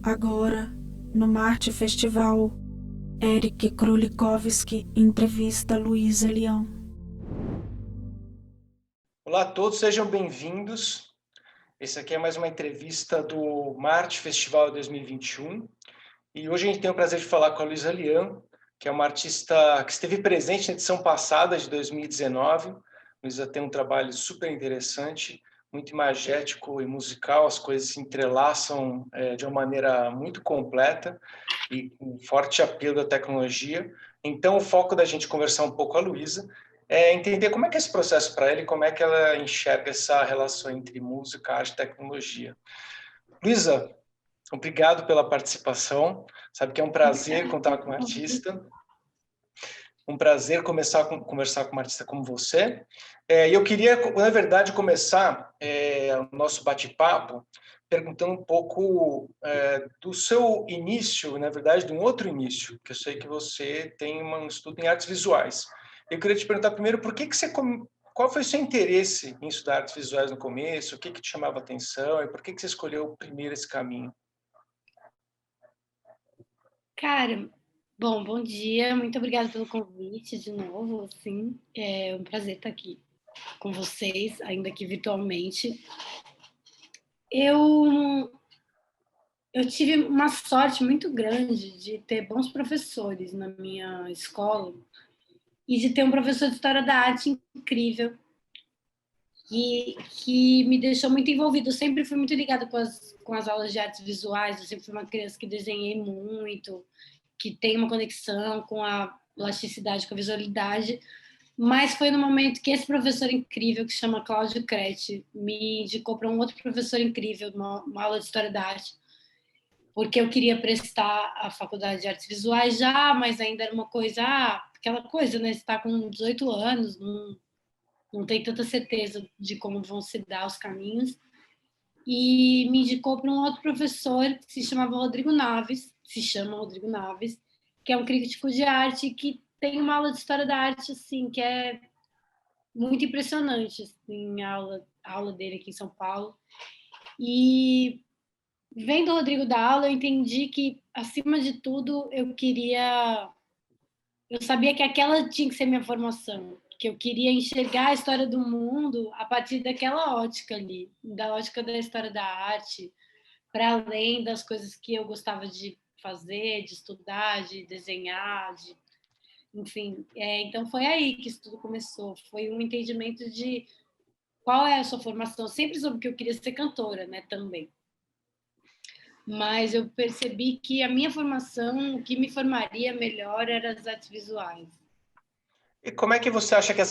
Agora, no Marte Festival, Eric Krulikovsky entrevista Luísa Leão. Olá a todos, sejam bem-vindos. Esse aqui é mais uma entrevista do Marte Festival 2021. E hoje a gente tem o prazer de falar com a Luísa Leão, que é uma artista que esteve presente na edição passada de 2019. A Luísa tem um trabalho super interessante, muito imagético e musical, as coisas se entrelaçam de uma maneira muito completa e com forte apelo à tecnologia. Então, o foco da gente conversar um pouco com a Luísa é entender como é que é esse processo para ela e como é que ela enxerga essa relação entre música, arte e tecnologia. Luísa, obrigado pela participação. Sabe que é um prazer contar com uma artista. Um prazer conversar com uma artista como você. E eu queria, na verdade, começar o nosso bate-papo perguntando um pouco do seu início, na verdade, de um outro início, que eu sei que você tem um estudo em artes visuais. Eu queria te perguntar primeiro, qual foi o seu interesse em estudar artes visuais no começo? O que te chamava a atenção e por que você escolheu primeiro esse caminho? Cara, bom dia, muito obrigada pelo convite de novo, assim, é um prazer estar aqui com vocês, ainda que virtualmente. Eu tive uma sorte muito grande de ter bons professores na minha escola e de ter um professor de História da Arte incrível e que me deixou muito envolvida. Eu sempre fui muito ligada com as aulas de artes visuais, eu sempre fui uma criança que desenhei muito, que tem uma conexão com a plasticidade, com a visualidade, mas foi no momento que esse professor incrível, que chama Cláudio Crete, me indicou para um outro professor incrível, uma aula de História da Arte, porque eu queria prestar a Faculdade de Artes Visuais já, mas ainda era uma coisa, aquela coisa, né? Você está com 18 anos, não tem tanta certeza de como vão se dar os caminhos, e me indicou para um outro professor que se chama Rodrigo Naves, que é um crítico de arte que tem uma aula de História da Arte, assim, que é muito impressionante, assim, a aula dele aqui em São Paulo. E vendo o Rodrigo dar aula, eu entendi que, acima de tudo, eu sabia que aquela tinha que ser minha formação, que eu queria enxergar a história do mundo a partir daquela ótica ali, da ótica da história da arte, para além das coisas que eu gostava de fazer, de estudar, de desenhar, enfim. Então foi aí que isso tudo começou. Foi um entendimento de qual é a sua formação. Eu sempre soube que eu queria ser cantora, né, também. Mas eu percebi que a minha formação, o que me formaria melhor, era as artes visuais. E como é que você acha que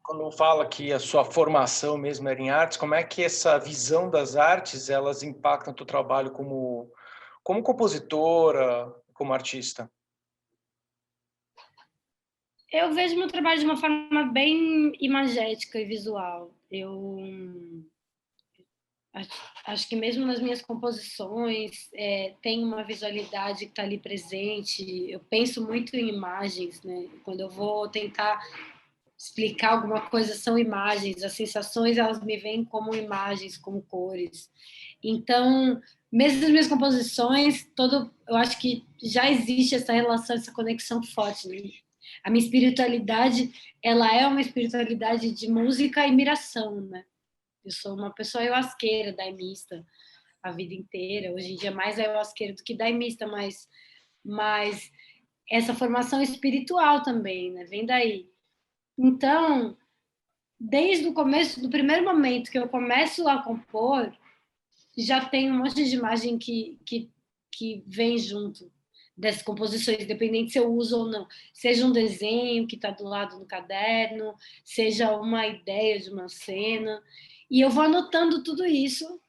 quando fala que a sua formação mesmo era em artes, como é que essa visão das artes, elas impactam o teu trabalho como compositora, como artista? Eu vejo meu trabalho de uma forma bem imagética e visual. Eu acho que mesmo nas minhas composições tem uma visualidade que está ali presente. Eu penso muito em imagens, né? Quando eu vou tentar explicar alguma coisa, são imagens. As sensações, elas me vêm como imagens, como cores. Então, mesmo nas minhas composições, eu acho que já existe essa relação, essa conexão forte, né? A minha espiritualidade, ela é uma espiritualidade de música e miração, né? Eu sou uma pessoa ayahuasqueira, daimista, a vida inteira. Hoje em dia, mais ayahuasqueira do que daimista, mas essa formação espiritual também, né? Vem daí. Então, desde o começo, do primeiro momento que eu começo a compor, já tem um monte de imagem que vem junto dessas composições, independente se eu uso ou não. Seja um desenho que está do lado do caderno, seja uma ideia de uma cena. E eu vou anotando tudo isso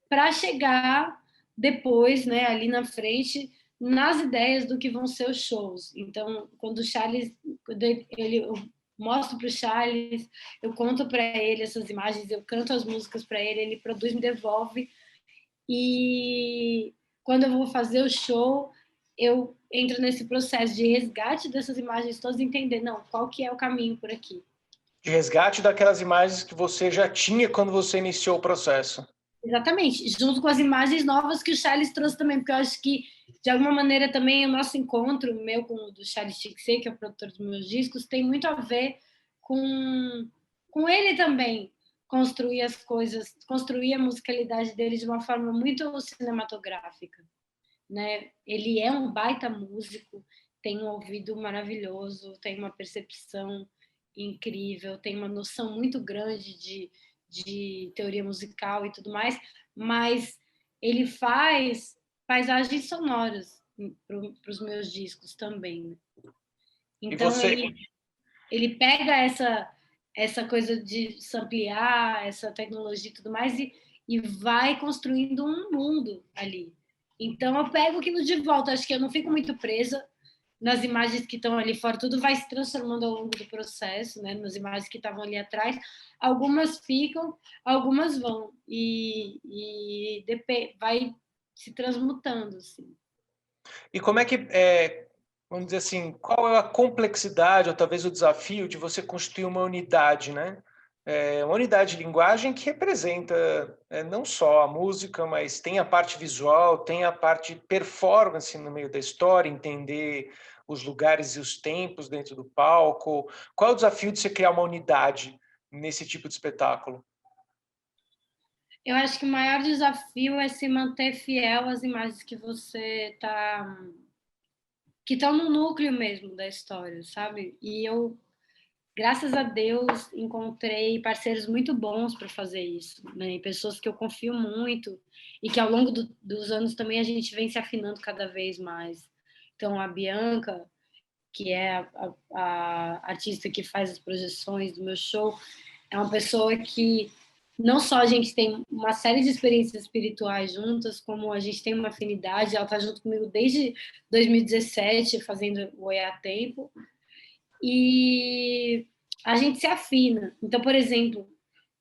para chegar depois, né, ali na frente, nas ideias do que vão ser os shows. Então, quando eu mostro para o Charles, eu conto para ele essas imagens, eu canto as músicas para ele, ele produz, me devolve. E quando eu vou fazer o show, eu entro nesse processo de resgate dessas imagens todas e entender, não, qual que é o caminho por aqui. De resgate daquelas imagens que você já tinha quando você iniciou o processo. Exatamente, junto com as imagens novas que o Charles trouxe também, porque eu acho que, de alguma maneira, também o nosso encontro, meu com o do Charles Tixey, que é o produtor dos meus discos, tem muito a ver com ele também construir as coisas, construir a musicalidade dele de uma forma muito cinematográfica, né? Ele é um baita músico, tem um ouvido maravilhoso, tem uma percepção incrível, tem uma noção muito grande de teoria musical e tudo mais, mas ele faz paisagens sonoras para os meus discos também, né? E Então você, ele pega essa coisa de samplear, essa tecnologia e tudo mais, e vai construindo um mundo ali. Então eu pego aquilo de volta, acho que eu não fico muito presa nas imagens que estão ali fora, tudo vai se transformando ao longo do processo, né? Nas imagens que estavam ali atrás, algumas ficam, algumas vão, e vai se transmutando, assim. e como é que, vamos dizer assim, qual é a complexidade ou talvez o desafio de você construir uma unidade, né? Uma unidade de linguagem que representa não só a música, mas tem a parte visual, tem a parte performance no meio da história, entender os lugares e os tempos dentro do palco. Qual é o desafio de você criar uma unidade nesse tipo de espetáculo? Eu acho que o maior desafio é se manter fiel às imagens que você está, que estão no núcleo mesmo da história, sabe? E eu, graças a Deus, encontrei parceiros muito bons para fazer isso, né? E pessoas que eu confio muito e que ao longo dos anos também a gente vem se afinando cada vez mais. Então, a Bianca, que é a artista que faz as projeções do meu show, é uma pessoa que não só a gente tem uma série de experiências espirituais juntas, como a gente tem uma afinidade. Ela está junto comigo desde 2017, fazendo o Oiá Tempo, e a gente se afina. Então, por exemplo,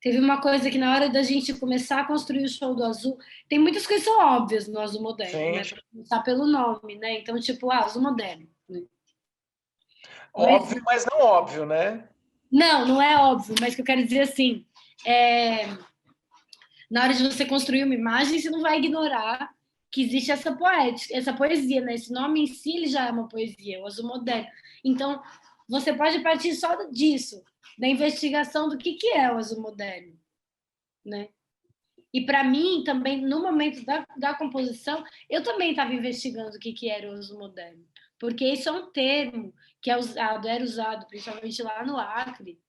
teve uma coisa que na hora da gente começar a construir o show do Azul, tem muitas coisas que são óbvias no Azul Moderno, Sim, né? Para começar pelo nome, né? Então, tipo, Azul Moderno, né? Mas óbvio, mas não óbvio, né? não é óbvio, mas que eu quero dizer assim, é, na hora de você construir uma imagem, você não vai ignorar que existe essa poética, essa poesia, né? Esse nome em si ele já é uma poesia, o Azul Moderno. Então, você pode partir só disso, da investigação do que é o Azul Moderno, né? E para mim, também, no momento da composição, eu também estava investigando o que era o Azul Moderno, porque isso é um termo que era usado principalmente lá no Acre,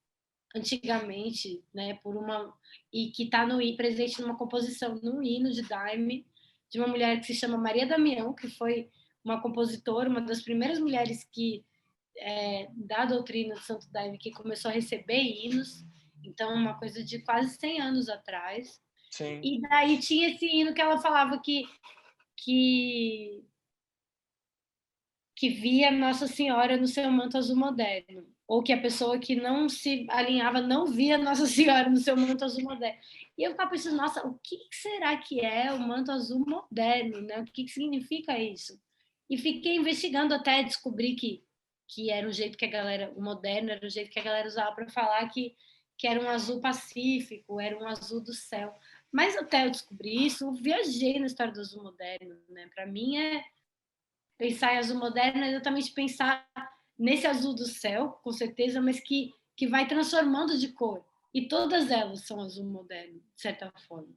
antigamente, né, por uma e que está presente numa composição, num hino de Daime, de uma mulher que se chama Maria Damião, que foi uma compositora, uma das primeiras mulheres que da doutrina de Santo Daime que começou a receber hinos, então uma coisa de quase 100 anos atrás. Sim. E daí tinha esse hino que ela falava que que via Nossa Senhora no seu manto azul moderno, ou que a pessoa que não se alinhava não via Nossa Senhora no seu manto azul moderno. E eu ficava pensando, nossa, o que será que é o manto azul moderno, né? O que significa isso? E fiquei investigando até descobrir que era o jeito que a galera, o moderno era o jeito que a galera usava para falar que era um azul pacífico, era um azul do céu. Mas até eu descobrir isso, eu viajei na história do azul moderno, né? Para mim pensar em azul moderno é exatamente pensar nesse azul do céu, com certeza, mas que vai transformando de cor. E todas elas são azul moderno, de certa forma.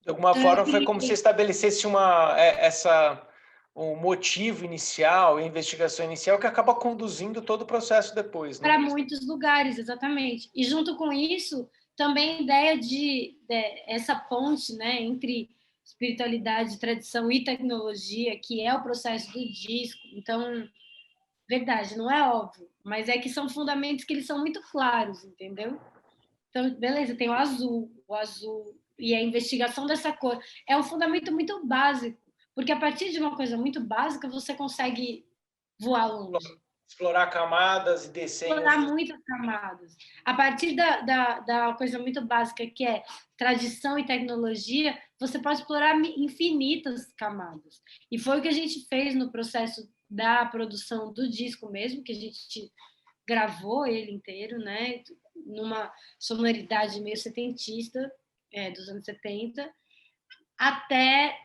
De alguma Então, forma, foi como se estabelecesse um motivo inicial, a investigação inicial, que acaba conduzindo todo o processo depois, né? para muitos lugares, exatamente. E junto com isso, também a ideia de essa ponte, né, entre espiritualidade, tradição e tecnologia, que é o processo do disco. Então, verdade, não é óbvio, mas é que são fundamentos que eles são muito claros, entendeu? Então, beleza, tem o azul e a investigação dessa cor é um fundamento muito básico, porque a partir de uma coisa muito básica você consegue voar longe, Explorar camadas e descer em explorar outros. muitas camadas. A partir da coisa muito básica que é tradição e tecnologia, você pode explorar infinitas camadas. E foi o que a gente fez no processo da produção do disco mesmo, que a gente gravou ele inteiro, né? Numa sonoridade meio setentista, dos anos 70, até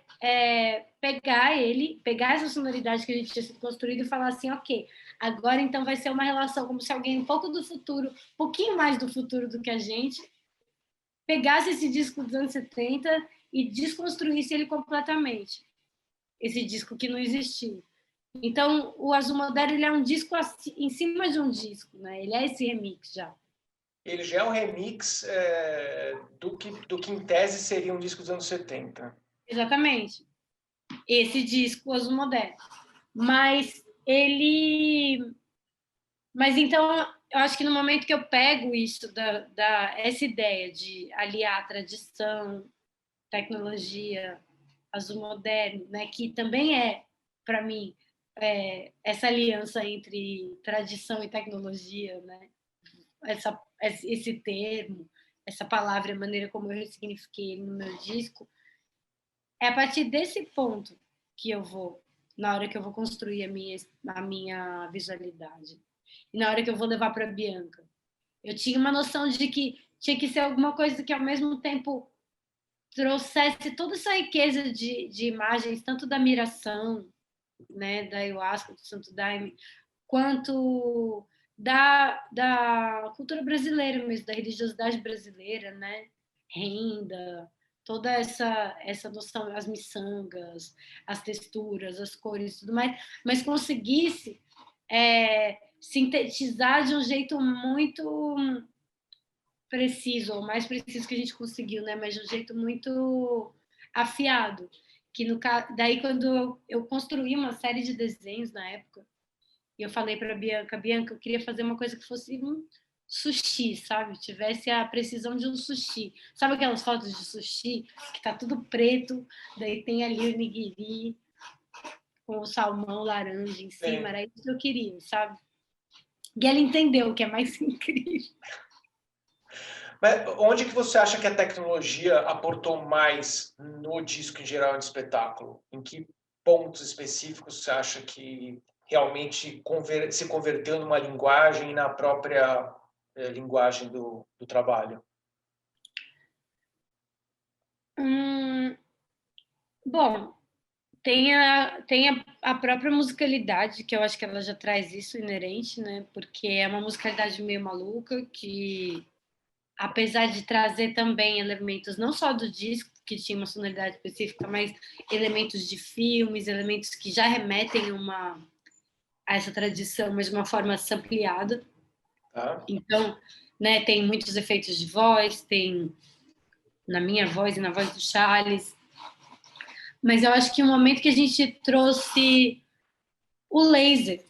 pegar essa sonoridade que a gente tinha sido construído e falar assim, ok, agora então vai ser uma relação como se alguém um pouco do futuro, um pouquinho mais do futuro do que a gente, pegasse esse disco dos anos 70 e desconstruísse ele completamente. Esse disco que não existiu. Então, o Azul Moderno ele é um disco em cima de um disco, né? Ele é esse remix já. Ele já é um remix do que em tese seria um disco dos anos 70. Exatamente. Esse disco, Azul Moderno. Mas então, eu acho que no momento que eu pego isso, essa ideia de aliar tradição, tecnologia, Azul Moderno, né, que também para mim, essa aliança entre tradição e tecnologia, né, esse termo, essa palavra, a maneira como eu ressignifiquei ele no meu disco, é a partir desse ponto que eu vou, na hora que eu vou construir a minha visualidade. E na hora que eu vou levar para a Bianca. Eu tinha uma noção de que tinha que ser alguma coisa que, ao mesmo tempo, trouxesse toda essa riqueza de imagens, tanto da miração, né, da ayahuasca, do Santo Daime, quanto da cultura brasileira mesmo, da religiosidade brasileira, né? Renda, toda essa noção, as miçangas, as texturas, as cores, tudo mais, mas conseguisse sintetizar de um jeito muito preciso, ou mais preciso que a gente conseguiu, né? Mas de um jeito muito afiado. Que daí quando eu construí uma série de desenhos na época, e eu falei para Bianca, eu queria fazer uma coisa que fosse um sushi, sabe? Tivesse a precisão de um sushi. Sabe aquelas fotos de sushi que tá tudo preto, daí tem ali o nigiri com o salmão laranja em cima, era isso que eu queria, sabe? E ela entendeu, o que é mais incrível. Mas onde que você acha que a tecnologia aportou mais no disco em geral de espetáculo? Em que pontos específicos você acha que realmente se converteu numa linguagem e na própria linguagem do trabalho? Bom, tem a própria musicalidade, que eu acho que ela já traz isso inerente, né? Porque é uma musicalidade meio maluca, que apesar de trazer também elementos não só do disco, que tinha uma sonoridade específica, mas elementos de filmes, elementos que já remetem a essa tradição, mas de uma forma ampliada. Tá? Então, né, tem muitos efeitos de voz, tem na minha voz e na voz do Charles. Mas eu acho que o momento que a gente trouxe o laser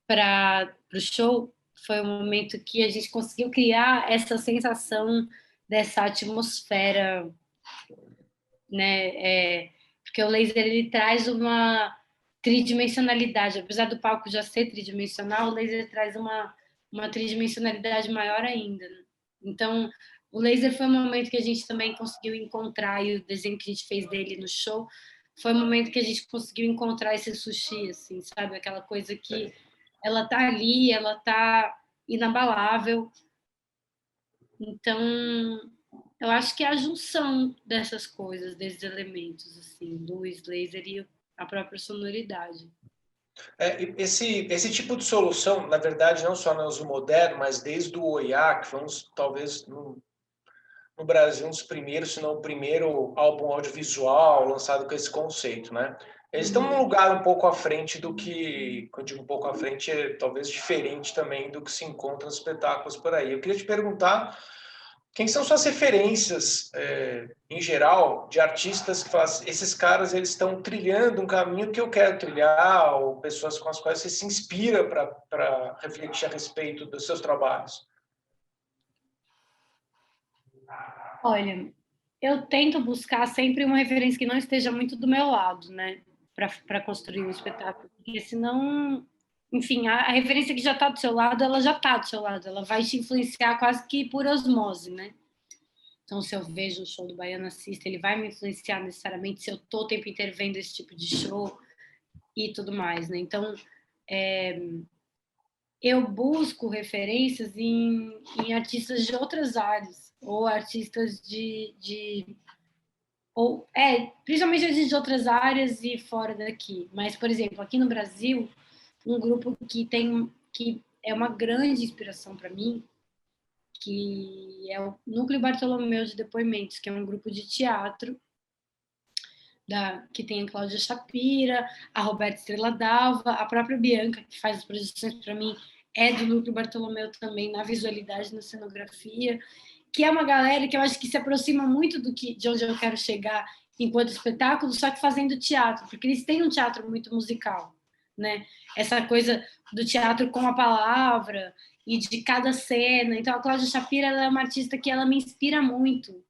para o show foi um momento que a gente conseguiu criar essa sensação dessa atmosfera, né? Porque o laser ele traz uma tridimensionalidade, apesar do palco já ser tridimensional, o laser traz uma tridimensionalidade maior ainda. Então, o laser foi um momento que a gente também conseguiu encontrar, e o desenho que a gente fez dele no show foi um momento que a gente conseguiu encontrar esse sushi, assim, sabe? Aquela coisa que ela tá ali, ela tá inabalável. Então, eu acho que é a junção dessas coisas, desses elementos, assim, luz, laser e a própria sonoridade. Esse tipo de solução, na verdade, não só no uso moderno, mas desde o Oiá, que foi talvez no Brasil um dos primeiros, se não o primeiro álbum audiovisual lançado com esse conceito, né? Eles estão num lugar um pouco à frente do que, quando eu digo um pouco à frente, talvez diferente também do que se encontra nos espetáculos por aí. Eu queria te perguntar quem são suas referências, em geral, de artistas que fazem, esses caras eles estão trilhando um caminho que eu quero trilhar, ou pessoas com as quais você se inspira para refletir a respeito dos seus trabalhos? Olha, eu tento buscar sempre uma referência que não esteja muito do meu lado, né? Para construir um espetáculo. Porque senão, enfim, a referência que já está do seu lado, ela já está do seu lado. Ela vai te influenciar quase que por osmose, né? Então, se eu vejo um show do Baiana System, ele vai me influenciar necessariamente se eu estou o tempo inteiro vendo esse tipo de show e tudo mais, né? Então, eu busco referências em artistas de outras áreas, ou artistas principalmente gente de outras áreas e fora daqui. Mas, por exemplo, aqui no Brasil, um grupo que é uma grande inspiração para mim, que é o Núcleo Bartolomeu de Depoimentos, que é um grupo de teatro que tem a Cláudia Shapira, a Roberta Estrela Dalva, a própria Bianca, que faz as projeções para mim, é do Núcleo Bartolomeu também, na visualidade, na cenografia, que é uma galera que eu acho que se aproxima muito de onde eu quero chegar enquanto espetáculo, só que fazendo teatro, porque eles têm um teatro muito musical, né? Essa coisa do teatro com a palavra e de cada cena. Então, a Cláudia Shapira, ela é uma artista que ela me inspira muito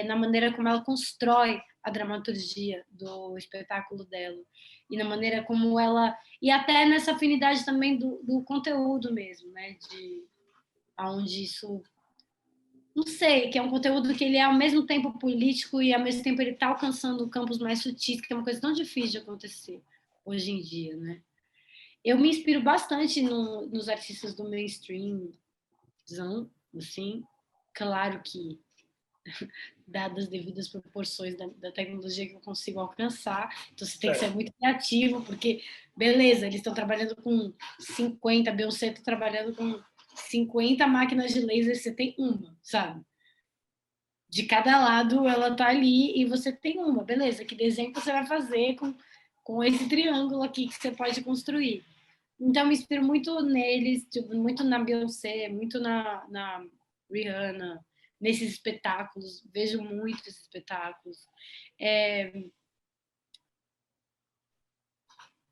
na maneira como ela constrói a dramaturgia do espetáculo dela e na maneira como ela e até nessa afinidade também do conteúdo mesmo, né? De aonde isso não sei, que é um conteúdo que ele é ao mesmo tempo político e ao mesmo tempo ele está alcançando campos mais sutis, que é uma coisa tão difícil de acontecer hoje em dia, né? Eu me inspiro bastante nos artistas do mainstream, assim, claro que dadas as devidas proporções da tecnologia que eu consigo alcançar, então você tem que ser muito criativo, porque, beleza, eles estão trabalhando com 50, Beyoncé está trabalhando com 50 máquinas de laser, você tem uma, sabe? De cada lado ela tá ali e você tem uma, beleza, que desenho você vai fazer com esse triângulo aqui que você pode construir. Então, me inspiro muito neles, tipo, muito na Beyoncé, muito na Rihanna, nesses espetáculos, vejo muito esses espetáculos.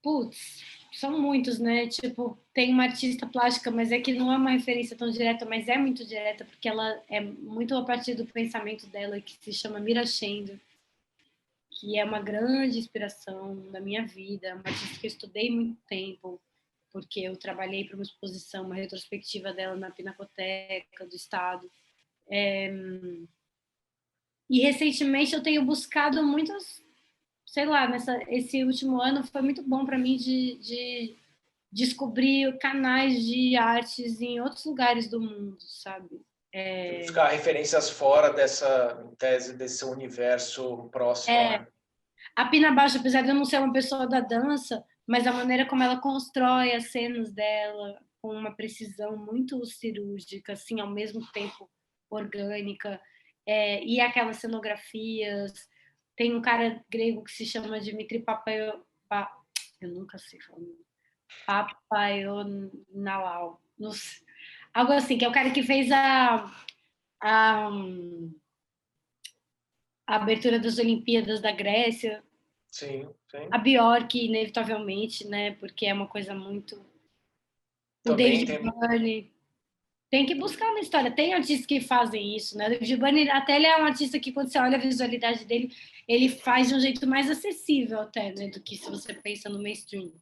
Putz, são muitos, né? Tipo, tem uma artista plástica, mas é que não é uma referência tão direta, mas é muito direta, porque ela é muito a partir do pensamento dela, que se chama Mira Schender, que é uma grande inspiração da minha vida, uma artista que eu estudei muito tempo, porque eu trabalhei para uma exposição, uma retrospectiva dela na Pinacoteca do Estado. E recentemente eu tenho buscado muitas, sei lá, esse último ano foi muito bom para mim de descobrir canais de artes em outros lugares do mundo, sabe? Buscar referências fora dessa tese, desse universo próximo. Né? A Pina Bausch, apesar de eu não ser uma pessoa da dança, mas a maneira como ela constrói as cenas dela com uma precisão muito cirúrgica, assim, ao mesmo tempo orgânica, e aquelas cenografias. Tem um cara grego que se chama Dimitri eu nunca sei falar. Papaionalau. Algo assim, que é o cara que fez a abertura das Olimpíadas da Grécia. Sim, sim. A Bjork, inevitavelmente, né? Porque é uma coisa muito... O Também David Byrne. Tem que buscar na história. Tem artistas que fazem isso, né? O David Byrne, até ele é um artista que, quando você olha a visualidade dele, ele faz de um jeito mais acessível até, né? Do que se você pensa no mainstream.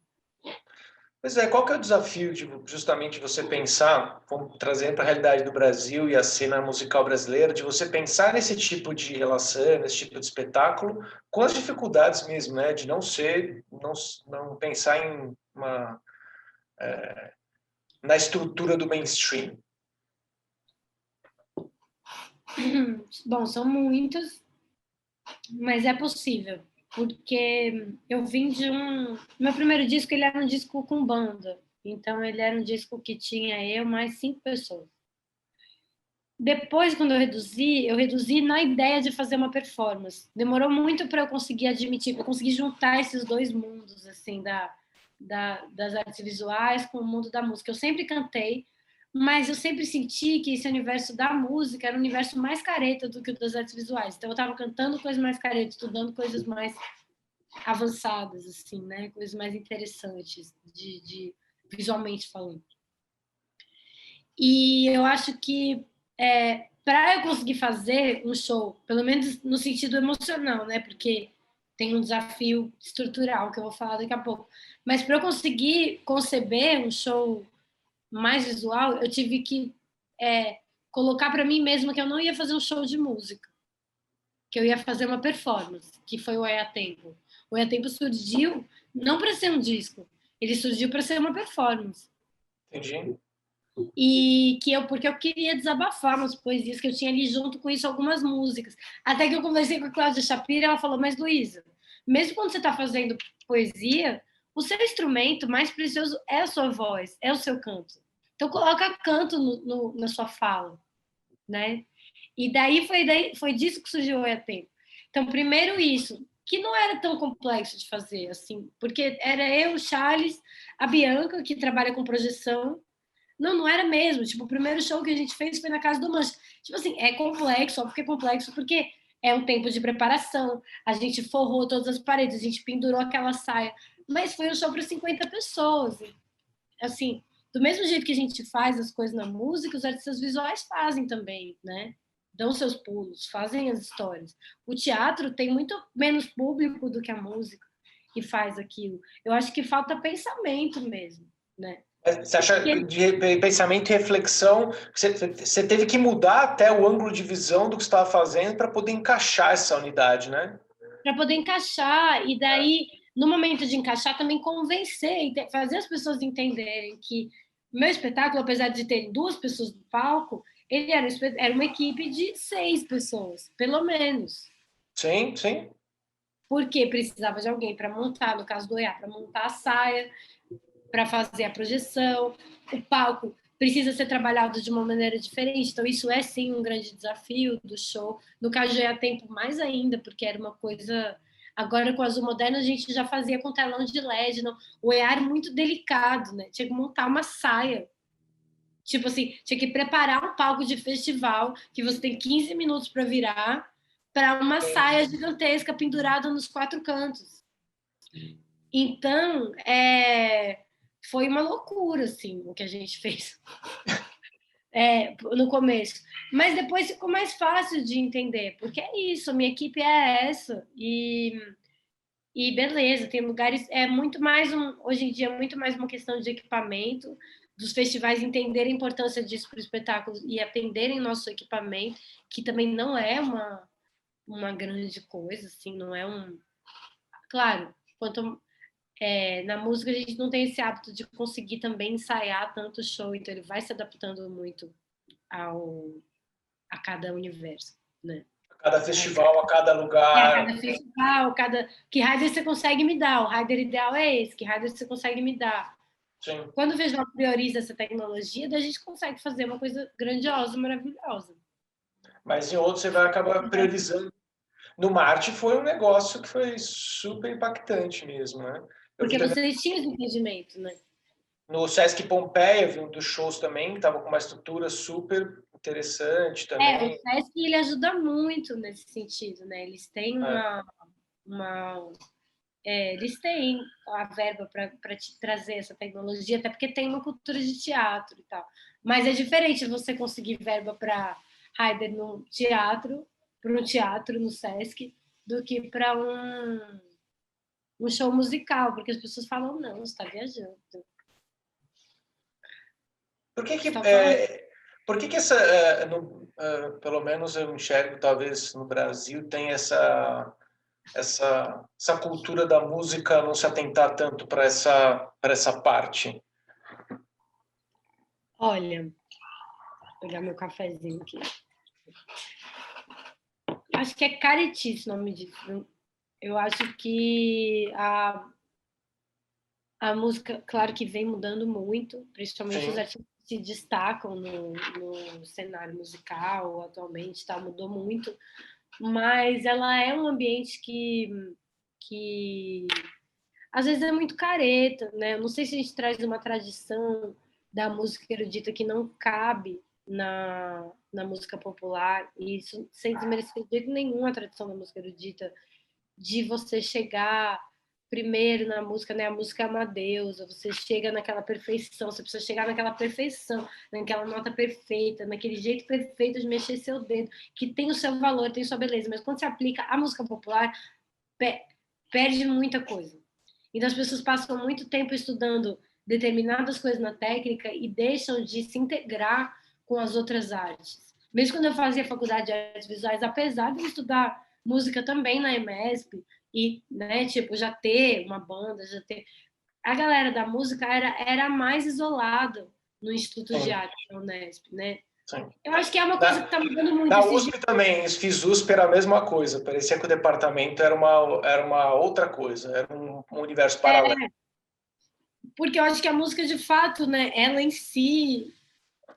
Pois é, qual que é o desafio de justamente você pensar, vamos trazendo para a realidade do Brasil e a cena musical brasileira, de você pensar nesse tipo de relação, nesse tipo de espetáculo, com as dificuldades mesmo, né? De não pensar em na estrutura do mainstream. Bom, são muitos, mas é possível, porque eu vim de meu primeiro disco, ele era um disco com banda, então ele era um disco que tinha eu mais 5 pessoas. Depois, quando eu reduzi na ideia de fazer uma performance. Demorou muito para eu conseguir admitir, para eu conseguir juntar esses dois mundos, assim, das artes visuais com o mundo da música. Eu sempre cantei, mas eu sempre senti que esse universo da música era um universo mais careta do que o das artes visuais. Então, eu estava cantando coisas mais caretas, estudando coisas mais avançadas, assim, né? Coisas mais interessantes, de visualmente falando. E eu acho que para eu conseguir fazer um show, pelo menos no sentido emocional, né? Porque tem um desafio estrutural que eu vou falar daqui a pouco. Mas para eu conseguir conceber um show mais visual, eu tive que colocar para mim mesma que eu não ia fazer um show de música, que eu ia fazer uma performance, que foi o Oia Tempo. O Oia Tempo surgiu não para ser um disco, ele surgiu para ser uma performance. Entendi. Porque eu queria desabafar umas poesias que eu tinha ali junto com isso, algumas músicas. Até que eu conversei com a Cláudia Shapira, ela falou, mas Luísa, mesmo quando você está fazendo poesia, o seu instrumento mais precioso é a sua voz, é o seu canto. Então coloca canto na sua fala, né? E foi disso que surgiu o É Tempo. Então, primeiro isso, que não era tão complexo de fazer, assim, porque era eu, o Charles, a Bianca, que trabalha com projeção. Não era mesmo. Tipo, o primeiro show que a gente fez foi na Casa do Mancha. Tipo assim, é complexo, óbvio que é complexo, porque é um tempo de preparação. A gente forrou todas as paredes, a gente pendurou aquela saia. Mas foi um show para 50 pessoas. Assim, do mesmo jeito que a gente faz as coisas na música, os artistas visuais fazem também, né? Dão seus pulos, fazem as histórias. O teatro tem muito menos público do que a música que faz aquilo. Eu acho que falta pensamento mesmo, né? Você acha que de pensamento e reflexão, você teve que mudar até o ângulo de visão do que você estava fazendo para poder encaixar essa unidade, né? Para poder encaixar, e daí, no momento de encaixar, também convencer, fazer as pessoas entenderem que meu espetáculo, apesar de ter 2 pessoas no palco, ele era uma equipe de 6 pessoas, pelo menos. Sim, sim. Porque precisava de alguém para montar, no caso do EA, para montar a saia, para fazer a projeção, o palco precisa ser trabalhado de uma maneira diferente, então isso é sim um grande desafio do show. No caso do EA Tempo, mais ainda, porque era uma coisa. Agora com o Azul Moderno a gente já fazia com telão de LED, não. O EA era muito delicado, né? Tinha que montar uma saia. Tipo assim, tinha que preparar um palco de festival que você tem 15 minutos para virar para uma saia gigantesca pendurada nos 4 cantos. Então, foi uma loucura, assim, o que a gente fez no começo. Mas depois ficou mais fácil de entender, porque é isso, a minha equipe é essa. E beleza, tem lugares. Hoje em dia, é muito mais uma questão de equipamento, dos festivais entenderem a importância disso para o espetáculo e atenderem nosso equipamento, que também não é uma grande coisa, assim, não é um. Claro, na música a gente não tem esse hábito de conseguir também ensaiar tanto show, então ele vai se adaptando muito a cada universo, né? A cada festival, a cada lugar. A cada festival, que rider você consegue me dar, o rider ideal é esse, que rider você consegue me dar. Sim. Quando o festival prioriza essa tecnologia, daí a gente consegue fazer uma coisa grandiosa, maravilhosa. Mas em outros você vai acabar priorizando. No Marte foi um negócio que foi super impactante mesmo, né? Porque vocês tinham esse entendimento, né? No Sesc Pompeia, vi um dos shows também, que estava com uma estrutura super interessante também. O Sesc ele ajuda muito nesse sentido, né? Eles têm eles têm a verba para te trazer essa tecnologia, até porque tem uma cultura de teatro e tal. Mas é diferente você conseguir verba para rider no teatro, para um teatro no Sesc, do que para um show musical, porque as pessoas falam, não, você está viajando. Por que essa, pelo menos eu enxergo, talvez no Brasil, tem essa cultura da música não se atentar tanto para essa parte? Olha, vou pegar meu cafezinho aqui. Acho que é caretice o nome disso. Eu acho que a música, claro que vem mudando muito, principalmente os artistas que se destacam no cenário musical atualmente, tá? Mudou muito, mas ela é um ambiente que às vezes é muito careta, né? Eu não sei se a gente traz uma tradição da música erudita que não cabe na música popular, e isso sem desmerecer de jeito nenhum a tradição da música erudita, de você chegar primeiro na música, né? A música é uma deusa, você chega naquela perfeição, você precisa chegar naquela perfeição, naquela nota perfeita, naquele jeito perfeito de mexer seu dedo, que tem o seu valor, tem sua beleza, mas quando você aplica a música popular, perde muita coisa. Então as pessoas passam muito tempo estudando determinadas coisas na técnica e deixam de se integrar com as outras artes. Mesmo quando eu fazia faculdade de artes visuais, apesar de eu estudar música também na EMESP e, né, tipo, já ter uma banda, a galera da música era mais isolada no Instituto de Arte da Unesp, né? Sim. Eu acho que é uma coisa que está mudando muito. Na USP também, fiz USP, era a mesma coisa. Parecia que o departamento era uma outra coisa, era um universo paralelo. Porque eu acho que a música, de fato, né, ela em si,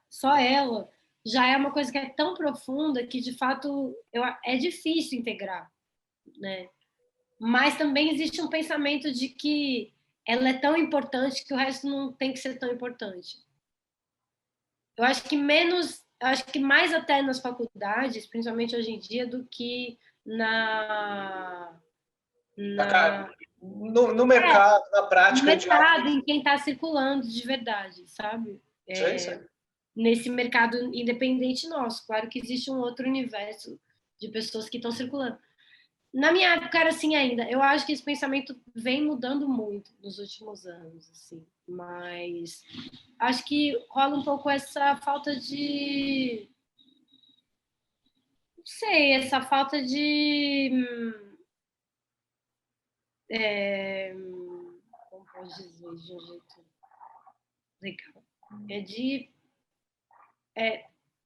só ela, já é uma coisa que é tão profunda que, de fato, é difícil integrar, né? Mas também existe um pensamento de que ela é tão importante que o resto não tem que ser tão importante. Eu acho que mais até nas faculdades, principalmente hoje em dia, do que no mercado, na prática. No mercado, em quem está circulando de verdade, sabe? Sim. Nesse mercado independente nosso. Claro que existe um outro universo de pessoas que estão circulando. Na minha época era assim ainda. Eu acho que esse pensamento vem mudando muito nos últimos anos, assim. Mas acho que rola um pouco essa falta de... Não sei, essa falta de... como posso dizer de um jeito legal? É de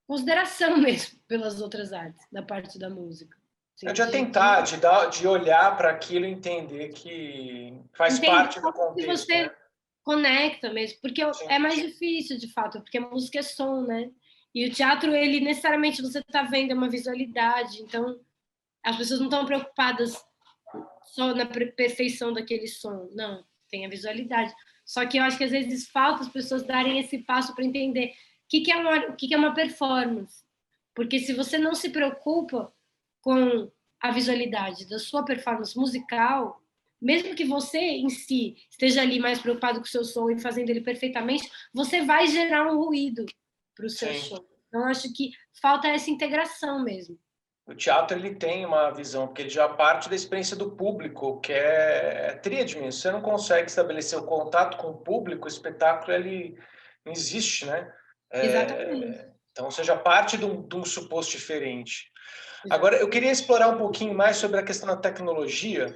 consideração mesmo pelas outras artes, da parte da música. É de tentar, de olhar para aquilo e entender que faz parte do contexto. Que você, né? Conecta mesmo, porque é mais difícil, de fato, porque a música é som, né? E o teatro, ele necessariamente você está vendo, é uma visualidade, então as pessoas não estão preocupadas só na perfeição daquele som, não, tem a visualidade. Só que eu acho que às vezes falta as pessoas darem esse passo para entender o que é uma performance. Porque se você não se preocupa com a visualidade da sua performance musical, mesmo que você em si esteja ali mais preocupado com o seu som e fazendo ele perfeitamente, você vai gerar um ruído para o seu som. Então, acho que falta essa integração mesmo. O teatro ele tem uma visão, porque ele já parte da experiência do público, que é tríade mesmo. Você não consegue estabelecer o contato com o público, o espetáculo ele não existe, né? Exatamente. Então, você já parte de um suposto diferente. Exatamente. Agora, eu queria explorar um pouquinho mais sobre a questão da tecnologia,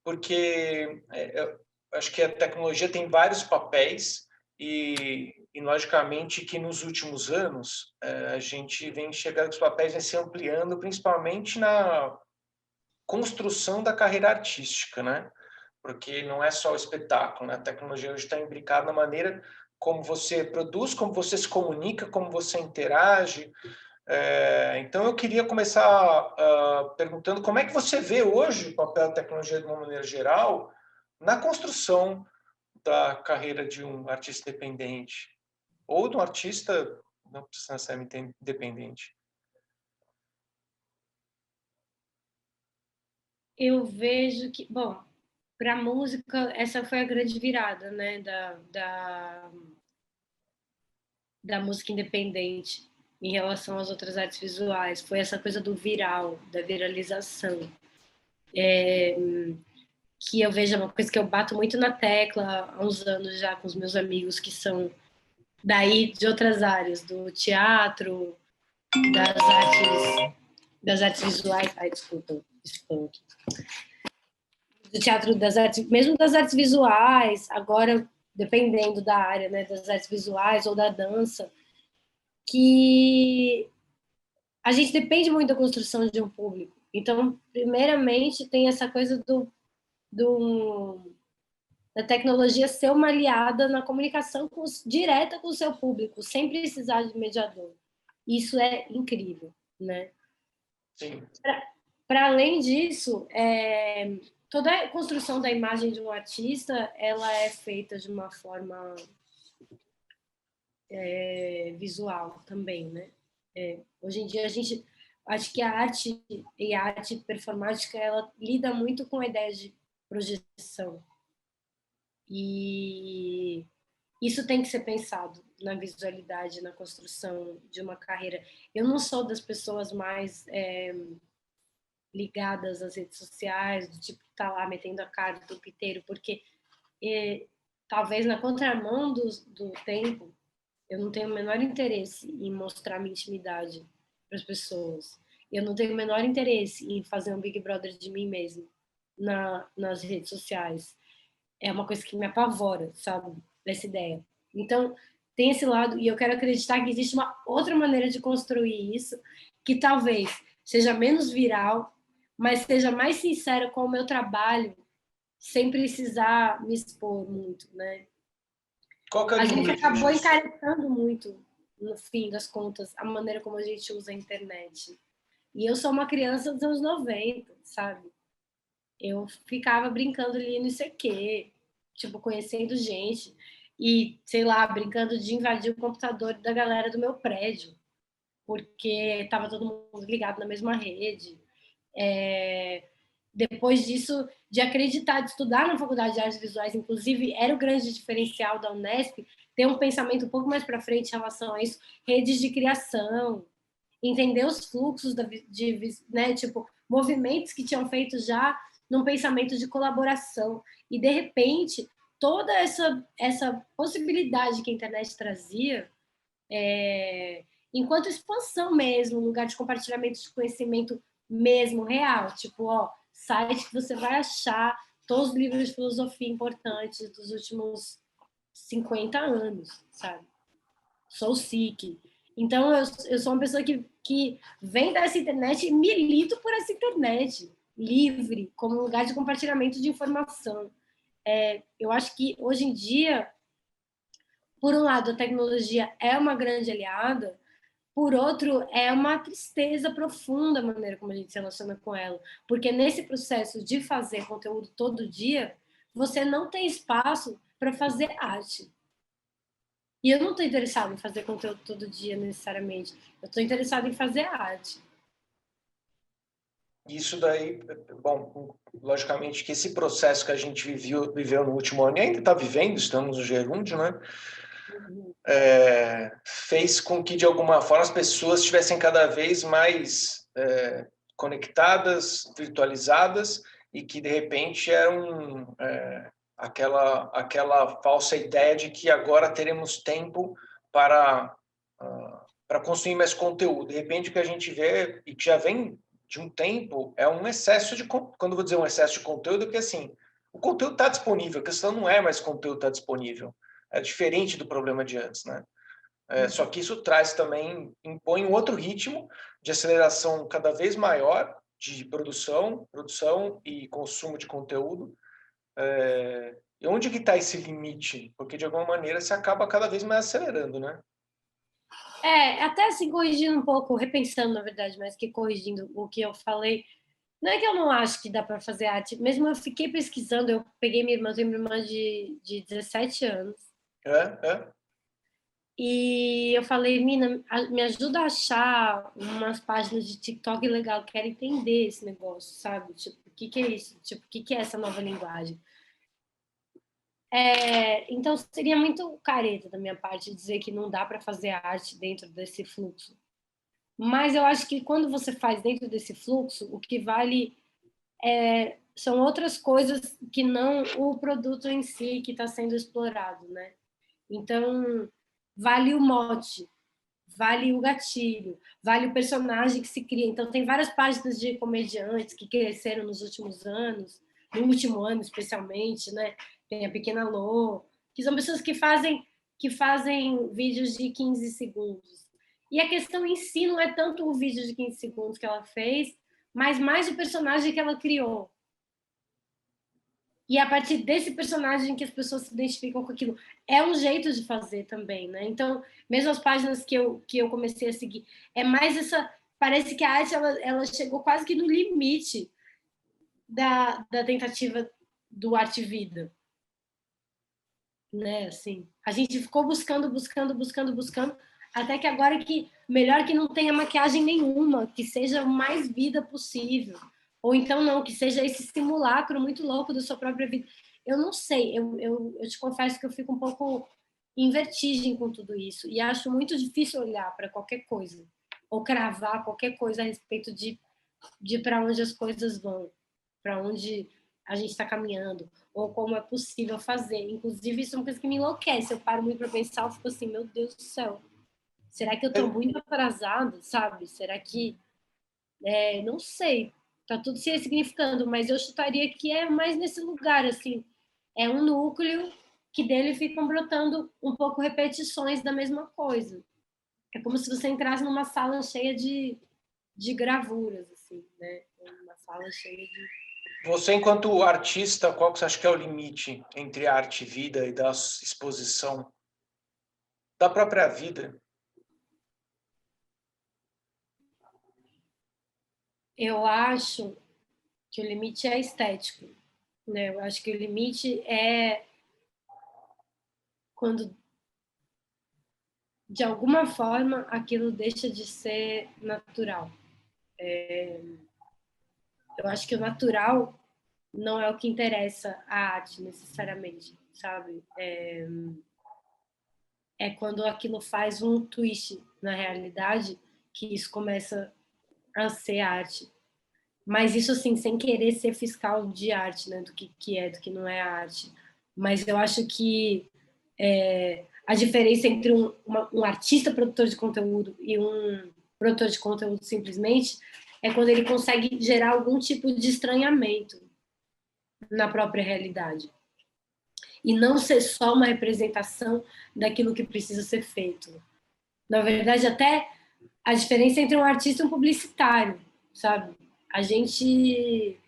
porque eu acho que a tecnologia tem vários papéis e logicamente que nos últimos anos a gente vem enxergando que os papéis vêm se ampliando, principalmente na construção da carreira artística, né? Porque não é só o espetáculo, né? A tecnologia hoje está imbricada na maneira como você produz, como você se comunica, como você interage. Então, eu queria começar perguntando como é que você vê hoje o papel da tecnologia de uma maneira geral na construção da carreira de um artista independente ou de um artista não precisa ser independente. Eu vejo que, bom, para a música, essa foi a grande virada, né, da música independente em relação às outras artes visuais. Foi essa coisa do viral, da viralização. Que eu vejo, é uma coisa que eu bato muito na tecla há uns anos já com os meus amigos que são daí de outras áreas, do teatro, das artes visuais. Ai, desculpa, espanto. Do teatro, das artes, mesmo das artes visuais, agora dependendo da área, né, das artes visuais ou da dança, que a gente depende muito da construção de um público. Então, primeiramente, tem essa coisa da tecnologia ser uma aliada na comunicação direta com o seu público, sem precisar de mediador. Isso é incrível, né? Sim. Para além disso, toda a construção da imagem de um artista, ela é feita de uma forma visual também, né? Hoje em dia, acho que a arte performática, ela lida muito com a ideia de projeção. E isso tem que ser pensado na visualidade, na construção de uma carreira. Eu não sou das pessoas mais ligadas às redes sociais, do tipo que tá lá metendo a cara o tempo inteiro, porque talvez na contramão do tempo, eu não tenho o menor interesse em mostrar minha intimidade para as pessoas. Eu não tenho o menor interesse em fazer um Big Brother de mim mesmo nas redes sociais. É uma coisa que me apavora, sabe? Dessa ideia. Então, tem esse lado, e eu quero acreditar que existe uma outra maneira de construir isso, que talvez seja menos viral, mas seja mais sincera com o meu trabalho, sem precisar me expor muito, né? Qual que é o A gente limite acabou disso? encarecendo muito, no fim das contas, a maneira como a gente usa a internet. E eu sou uma criança dos anos 90, sabe? Eu ficava brincando ali no ICQ, tipo, conhecendo gente. E, sei lá, brincando de invadir o computador da galera do meu prédio, porque estava todo mundo ligado na mesma rede. Depois disso, de acreditar, de estudar na Faculdade de Artes Visuais, inclusive, era o grande diferencial da Unesp, ter um pensamento um pouco mais para frente em relação a isso, redes de criação, entender os fluxos né, tipo, movimentos que tinham feito já num pensamento de colaboração. E, de repente, toda essa possibilidade que a internet trazia, enquanto expansão mesmo, lugar de compartilhamento de conhecimento mesmo, real. Tipo, ó, site que você vai achar todos os livros de filosofia importantes dos últimos 50 anos, sabe? Sou SIC. Então, eu sou uma pessoa que vem dessa internet e milito por essa internet livre, como lugar de compartilhamento de informação. Eu acho que, hoje em dia, por um lado, a tecnologia é uma grande aliada, por outro, é uma tristeza profunda a maneira como a gente se relaciona com ela. Porque nesse processo de fazer conteúdo todo dia, você não tem espaço para fazer arte. E eu não estou interessada em fazer conteúdo todo dia, necessariamente. Eu estou interessada em fazer arte. Isso daí, bom, logicamente que esse processo que a gente viveu no último ano e ainda está vivendo, estamos no gerúndio, né? Fez com que, de alguma forma, as pessoas estivessem cada vez mais conectadas, virtualizadas, e que, de repente, eram aquela falsa ideia de que agora teremos tempo para consumir mais conteúdo. De repente, o que a gente vê, e que já vem de um tempo, é um excesso de... Quando eu vou dizer um excesso de conteúdo, é que, assim, o conteúdo está disponível, a questão não é mais conteúdo está disponível. É diferente do problema de antes, né? Só que isso traz também, impõe um outro ritmo de aceleração cada vez maior de produção e consumo de conteúdo. E onde que está esse limite? Porque, de alguma maneira, você acaba cada vez mais acelerando, né? Até assim, corrigindo um pouco, repensando, na verdade, mais que corrigindo o que eu falei, não é que eu não acho que dá para fazer arte, mesmo eu fiquei pesquisando, eu peguei minha irmã, tenho minha irmã de 17 anos, e eu falei, Mina, me ajuda a achar umas páginas de TikTok legal, quero entender esse negócio, sabe? Tipo, o que é isso? Tipo, o que é essa nova linguagem? Então, seria muito careta da minha parte dizer que não dá para fazer arte dentro desse fluxo. Mas eu acho que quando você faz dentro desse fluxo, o que vale são outras coisas que não o produto em si que está sendo explorado, né? Então, vale o mote, vale o gatilho, vale o personagem que se cria. Então, tem várias páginas de comediantes que cresceram nos últimos anos, no último ano especialmente, né? Tem a Pequena Lô, que são pessoas que fazem vídeos de 15 segundos. E a questão em si não é tanto o vídeo de 15 segundos que ela fez, mas mais o personagem que ela criou. E a partir desse personagem que as pessoas se identificam com aquilo. É um jeito de fazer também, né? Então, mesmo as páginas que eu comecei a seguir, é mais essa... Parece que a arte, ela chegou quase que no limite da tentativa do arte-vida. Né? Assim, a gente ficou buscando, até que agora que melhor que não tenha maquiagem nenhuma, que seja o mais vida possível. Ou então não, que seja esse simulacro muito louco da sua própria vida. Eu não sei, eu te confesso que eu fico um pouco em vertigem com tudo isso. E acho muito difícil olhar para qualquer coisa, ou cravar qualquer coisa a respeito de para onde as coisas vão, para onde a gente está caminhando, ou como é possível fazer. Inclusive, isso é uma coisa que me enlouquece. Eu paro muito para pensar, eu fico assim, meu Deus do céu, será que eu estou muito atrasada, sabe? Será que... não sei, tá tudo se ressignificando, mas eu chutaria que é mais nesse lugar, assim, é um núcleo que dele ficam brotando um pouco repetições da mesma coisa. É como se você entrasse numa sala cheia de gravuras, assim, né? Uma sala cheia de... Você, enquanto artista, qual que você acha que é o limite entre arte e vida e da exposição da própria vida? Eu acho que o limite é estético, né? Eu acho que o limite é quando, de alguma forma, aquilo deixa de ser natural. Eu acho que o natural não é o que interessa a arte, necessariamente, sabe? É quando aquilo faz um twist na realidade que isso começa a ser arte. Mas isso, assim, sem querer ser fiscal de arte, né? Do que é, do que não é arte. Mas eu acho que a diferença entre um artista produtor de conteúdo e um produtor de conteúdo simplesmente é quando ele consegue gerar algum tipo de estranhamento na própria realidade. E não ser só uma representação daquilo que precisa ser feito. Na verdade, até a diferença entre um artista e um publicitário, sabe? A gente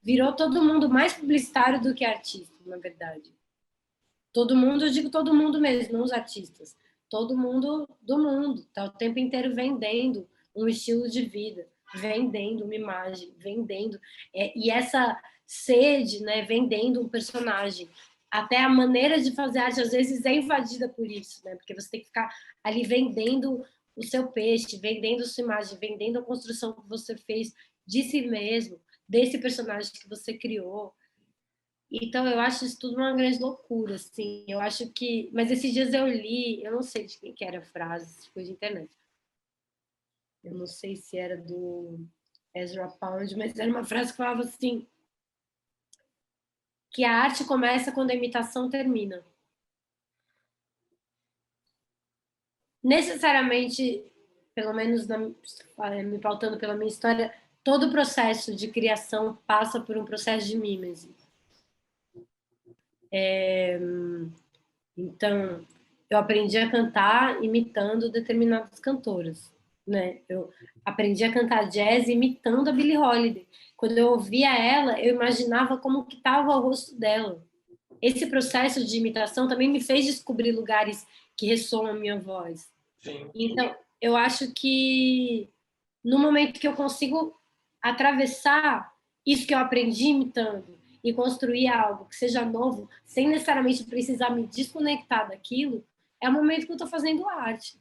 virou todo mundo mais publicitário do que artista, na verdade. Todo mundo, eu digo todo mundo mesmo, não os artistas. Todo mundo do mundo está o tempo inteiro vendendo um estilo de vida, vendendo uma imagem, vendendo. E essa sede, né, vendendo um personagem. Até a maneira de fazer arte, às vezes, é invadida por isso, né? Porque você tem que ficar ali vendendo o seu peixe, vendendo sua imagem, vendendo a construção que você fez de si mesmo, desse personagem que você criou. Então, eu acho isso tudo uma grande loucura, assim. Eu acho que... Mas esses dias eu li, eu não sei de quem que era a frase, foi de internet. Eu não sei se era do Ezra Pound, mas era uma frase que falava assim, que a arte começa quando a imitação termina. Necessariamente, pelo menos me pautando pela minha história, todo o processo de criação passa por um processo de mímese. Então, eu aprendi a cantar imitando determinadas cantoras, né? Eu aprendi a cantar jazz imitando a Billie Holiday. Quando eu ouvia ela, eu imaginava como que estava o rosto dela. Esse processo de imitação também me fez descobrir lugares que ressoam a minha voz. Sim. Então, eu acho que no momento que eu consigo atravessar isso que eu aprendi imitando e construir algo que seja novo, sem necessariamente precisar me desconectar daquilo, é o momento que eu estou fazendo arte.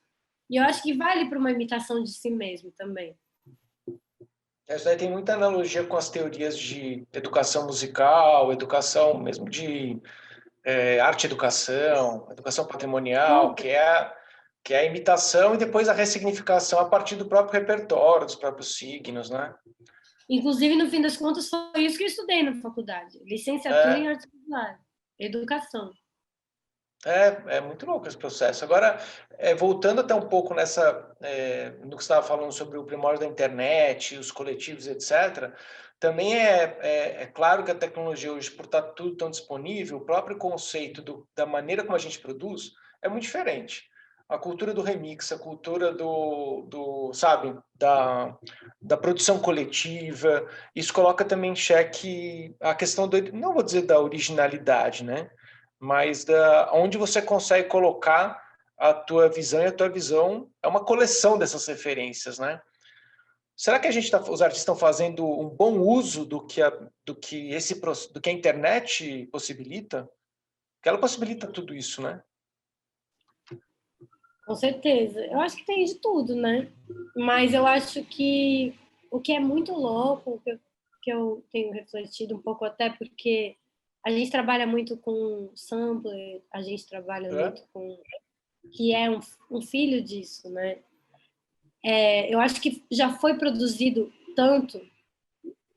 E eu acho que vale para uma imitação de si mesmo também. Isso daí tem muita analogia com as teorias de educação musical, educação mesmo de arte-educação, educação patrimonial, que é a imitação e depois a ressignificação a partir do próprio repertório, dos próprios signos, né? Inclusive, no fim das contas, foi isso que eu estudei na faculdade. Licenciatura em Artes Visuais, Educação. É muito louco esse processo. Agora, voltando até um pouco no que você estava falando sobre o primórdio da internet, os coletivos, etc., também é claro que a tecnologia hoje, por estar tudo tão disponível, o próprio conceito da maneira como a gente produz é muito diferente. A cultura do remix, a cultura sabe, da produção coletiva, isso coloca também em xeque a questão não vou dizer da originalidade, né? Mas onde você consegue colocar a tua visão, e a tua visão é uma coleção dessas referências, né? Será que os artistas estão fazendo um bom uso do que a internet possibilita? Porque ela possibilita tudo isso, né? Com certeza. Eu acho que tem de tudo, né? Mas eu acho que o que é muito louco, que eu tenho refletido um pouco, até porque a gente trabalha muito com sampler, a gente trabalha muito com... que é um filho disso, né? Eu acho que já foi produzido tanto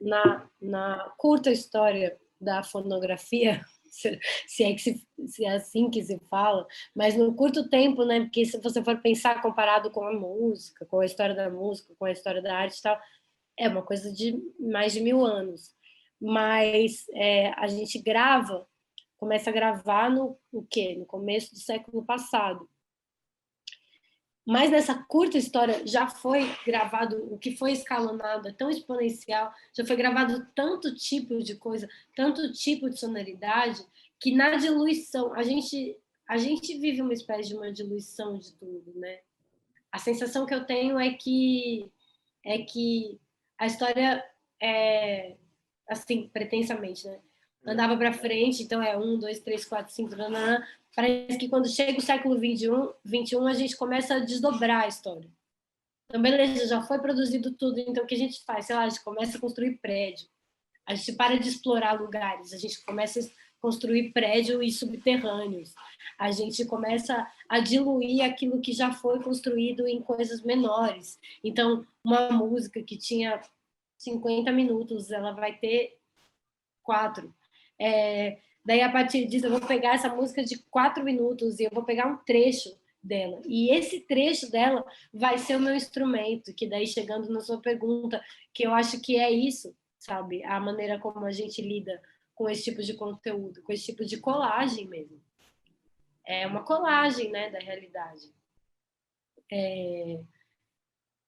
na curta história da fonografia, se é assim que se fala, mas no curto tempo, né? Porque se você for pensar comparado com a música, com a história da música, com a história da arte e tal, é uma coisa de mais de 1000 anos. Mas a gente grava começa a gravar o quê? No começo do século passado. Mas nessa curta história já foi gravado, o que foi escalonado é tão exponencial, já foi gravado tanto tipo de coisa, tanto tipo de sonoridade, que na diluição, a gente vive uma espécie de uma diluição de tudo, né? A sensação que eu tenho é que a história é, assim, pretensamente, né? Andava para frente, então é 1, 2, 3, 4, 5, nananã. Parece que quando chega o século XXI, a gente começa a desdobrar a história. Então, beleza, já foi produzido tudo, então o que a gente faz? Sei lá, a gente começa a construir prédio, a gente para de explorar lugares, a gente começa a construir prédio e subterrâneos, a gente começa a diluir aquilo que já foi construído em coisas menores. Então, uma música que tinha 50 minutos, ela vai ter 4. Daí, a partir disso, eu vou pegar essa música de 4 minutos e eu vou pegar um trecho dela. E esse trecho dela vai ser o meu instrumento, que daí, chegando na sua pergunta, que eu acho que é isso, sabe? A maneira como a gente lida com esse tipo de conteúdo, com esse tipo de colagem mesmo. É uma colagem, né, da realidade.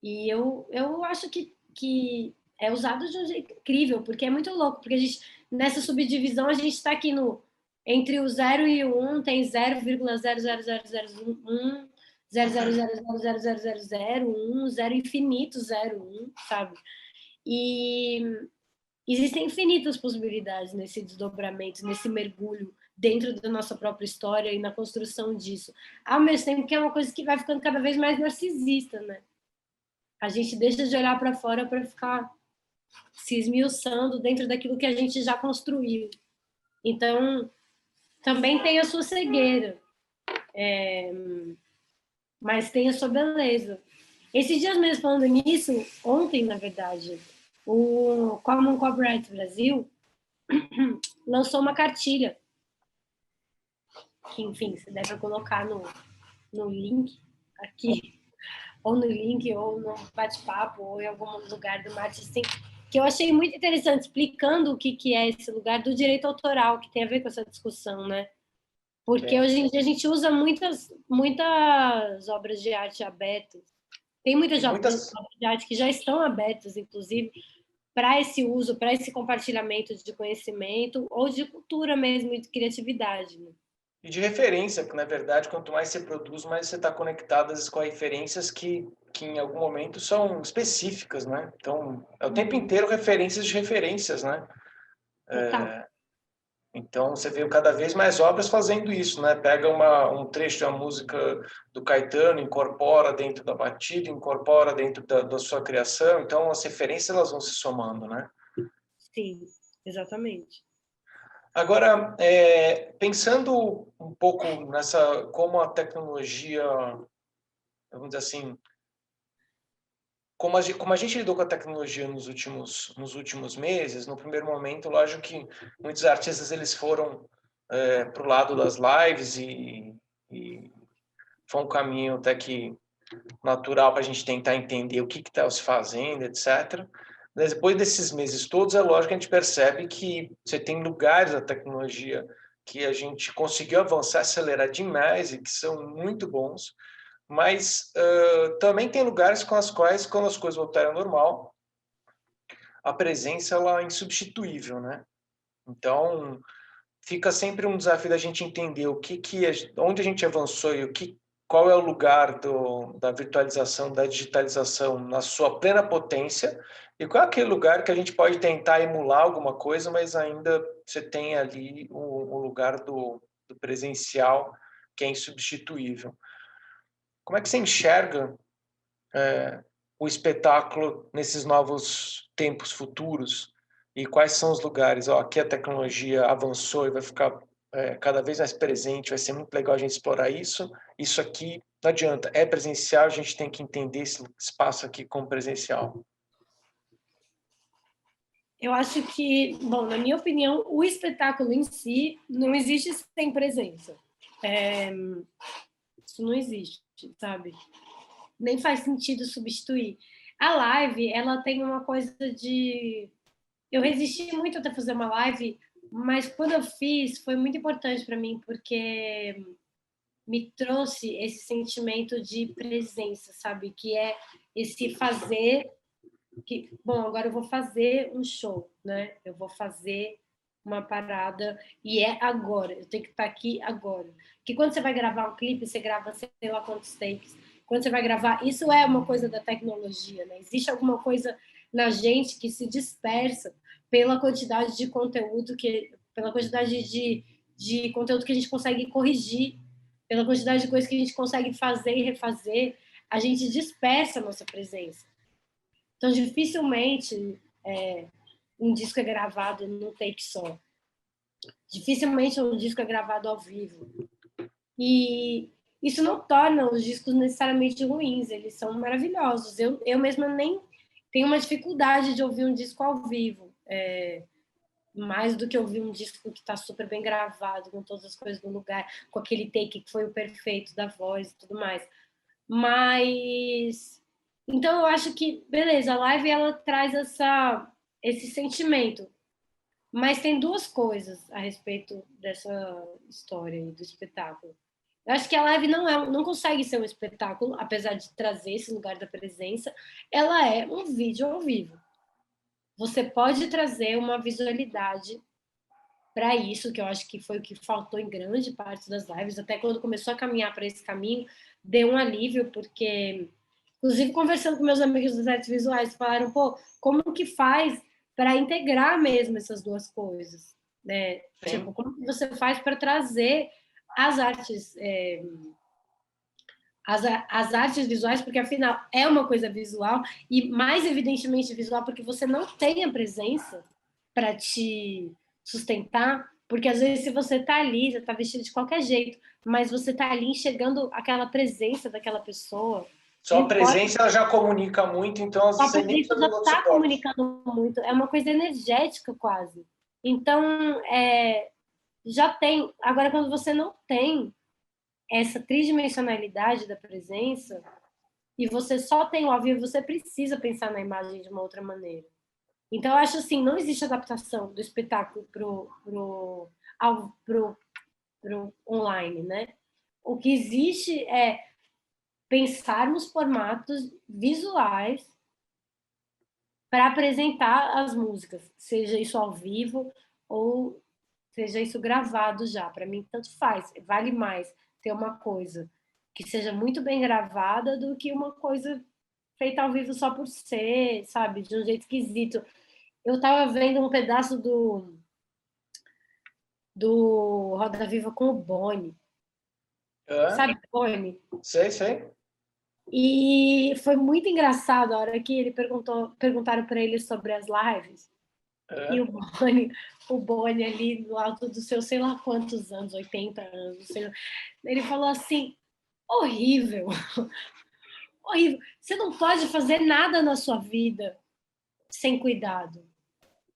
E eu acho que é usado de um jeito incrível, porque é muito louco, porque nessa subdivisão a gente está aqui entre o 0 e o 1 tem 0,00001, 0,0000001, 0 infinito 0,1, sabe? E existem infinitas possibilidades nesse desdobramento, nesse mergulho dentro da nossa própria história e na construção disso. Ao mesmo tempo que é uma coisa que vai ficando cada vez mais narcisista, né? A gente deixa de olhar para fora para ficar se esmiuçando dentro daquilo que a gente já construiu. Então, também tem a sua cegueira, mas tem a sua beleza. Esses dias mesmo falando nisso, ontem, na verdade, o Common Copyright Brasil lançou uma cartilha, que, enfim, você deve colocar no link aqui, ou no link, ou no bate-papo, ou em algum lugar do Martin, que eu achei muito interessante, explicando o que é esse lugar do direito autoral, que tem a ver com essa discussão, né? Porque hoje em dia a gente usa muitas obras de arte abertas. Tem muitas obras de arte que já estão abertas, inclusive, para esse uso, para esse compartilhamento de conhecimento ou de cultura mesmo e de criatividade. Né? E de referência, porque, na verdade, quanto mais você produz, mais você está conectado, às vezes, com referências que em algum momento são específicas, né? Então, é o tempo inteiro referências de referências, né? Então, você vê cada vez mais obras fazendo isso, né? Pega um trecho de uma música do Caetano, incorpora dentro da batida, incorpora dentro da sua criação. Então, as referências elas vão se somando, né? Sim, exatamente. Agora, pensando um pouco como a tecnologia, vamos dizer assim, como a gente lidou com a tecnologia nos últimos meses, no primeiro momento, lógico que muitos artistas eles foram para o lado das lives e foi um caminho até que natural para a gente tentar entender o que está se fazendo, etc. Mas depois desses meses todos, é lógico que a gente percebe que você tem lugares da tecnologia que a gente conseguiu avançar, acelerar demais e que são muito bons, mas também tem lugares com as quais, quando as coisas voltarem ao normal, a presença ela é insubstituível, né? Então, fica sempre um desafio da gente entender onde a gente avançou e qual é o lugar da virtualização, da digitalização na sua plena potência e qual é aquele lugar que a gente pode tentar emular alguma coisa, mas ainda você tem ali o lugar do presencial que é insubstituível. Como é que você enxerga o espetáculo nesses novos tempos futuros? E quais são os lugares? Aqui a tecnologia avançou e vai ficar cada vez mais presente, vai ser muito legal a gente explorar isso. Isso aqui não adianta, é presencial, a gente tem que entender esse espaço aqui como presencial. Eu acho que, bom, na minha opinião, o espetáculo em si não existe sem presença. Isso não existe, sabe? Nem faz sentido substituir. A live, ela tem uma coisa de... Eu resisti muito até fazer uma live Mas quando eu fiz, foi muito importante para mim, porque me trouxe esse sentimento de presença, sabe? Que é esse fazer, que, bom, agora eu vou fazer um show, né? Eu vou fazer uma parada e é agora, eu tenho que estar aqui agora. Que quando você vai gravar um clipe, você grava sei lá quantos takes. Quando você vai gravar, isso é uma coisa da tecnologia, né? Existe alguma coisa na gente que se dispersa pela quantidade de conteúdo pela quantidade de conteúdo que a gente consegue corrigir, pela quantidade de coisas que a gente consegue fazer e refazer, a gente dispersa a nossa presença. Então, dificilmente um disco é gravado num take só. Dificilmente um disco é gravado ao vivo. E isso não torna os discos necessariamente ruins, eles são maravilhosos. Eu mesma nem tenho uma dificuldade de ouvir um disco ao vivo, mais do que ouvir um disco que está super bem gravado, com todas as coisas no lugar, com aquele take que foi o perfeito da voz e tudo mais. Mas então eu acho que, beleza, a live ela traz esse sentimento, mas tem duas coisas a respeito dessa história e do espetáculo. Eu acho que a live não consegue ser um espetáculo, apesar de trazer esse lugar da presença, ela é um vídeo ao vivo. Você pode trazer uma visualidade para isso, que eu acho que foi o que faltou em grande parte das lives, até quando começou a caminhar para esse caminho, deu um alívio, porque, inclusive, conversando com meus amigos das artes visuais, falaram, pô, como que faz para integrar mesmo essas duas coisas? Né? Tipo, como que você faz para trazer as artes... as artes visuais, porque afinal é uma coisa visual, e mais evidentemente visual, porque você não tem a presença para te sustentar, porque às vezes se você está ali, você está vestido de qualquer jeito, mas você está ali enxergando aquela presença daquela pessoa. Só a presença ela já comunica muito, então A você nem presença precisa já do outro está suporte. comunicando muito, é uma coisa energética quase. Então, já tem. Agora, quando você não tem essa tridimensionalidade da presença, e você só tem o ao vivo, você precisa pensar na imagem de uma outra maneira. Então, eu acho assim, não existe adaptação do espetáculo pro online, né? O que existe é pensar nos formatos visuais para apresentar as músicas, seja isso ao vivo ou seja isso gravado já. Para mim, tanto faz. Vale mais ter uma coisa que seja muito bem gravada do que uma coisa feita ao vivo só por ser, sabe, de um jeito esquisito. Eu tava vendo um pedaço do Roda Viva com o Boni. Sabe o Boni? Sei. E foi muito engraçado a hora que perguntaram para ele sobre as lives. E o Boni ali no alto dos seus sei lá quantos anos, 80 anos, ele falou assim, horrível, horrível. Você não pode fazer nada na sua vida sem cuidado.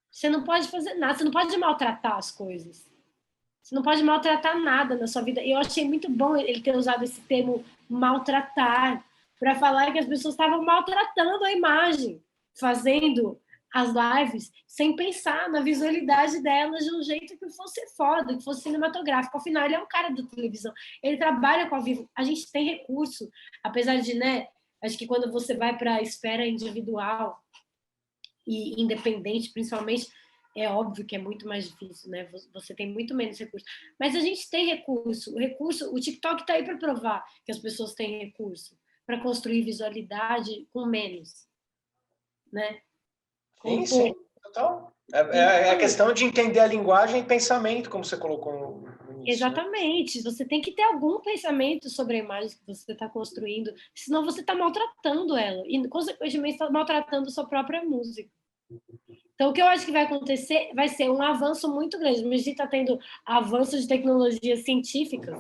Você não pode fazer nada, você não pode maltratar as coisas. Você não pode maltratar nada na sua vida. E eu achei muito bom ele ter usado esse termo maltratar para falar que as pessoas estavam maltratando a imagem, fazendo as lives sem pensar na visualidade delas de um jeito que fosse foda, que fosse cinematográfico. Afinal, ele é um cara da televisão, ele trabalha com ao vivo. A gente tem recurso, apesar de, né? Acho que quando você vai para a esfera individual e independente, principalmente, é óbvio que é muito mais difícil, né? Você tem muito menos recurso. Mas a gente tem recurso. O TikTok está aí para provar que as pessoas têm recurso para construir visualidade com menos, né? Sim, total. É a questão de entender a linguagem e pensamento, como você colocou no início. Exatamente. Né? Você tem que ter algum pensamento sobre a imagem que você está construindo, senão você está maltratando ela e, consequentemente, está maltratando sua própria música. Então, o que eu acho que vai acontecer vai ser um avanço muito grande. Mas a gente está tendo avanço de tecnologias científicas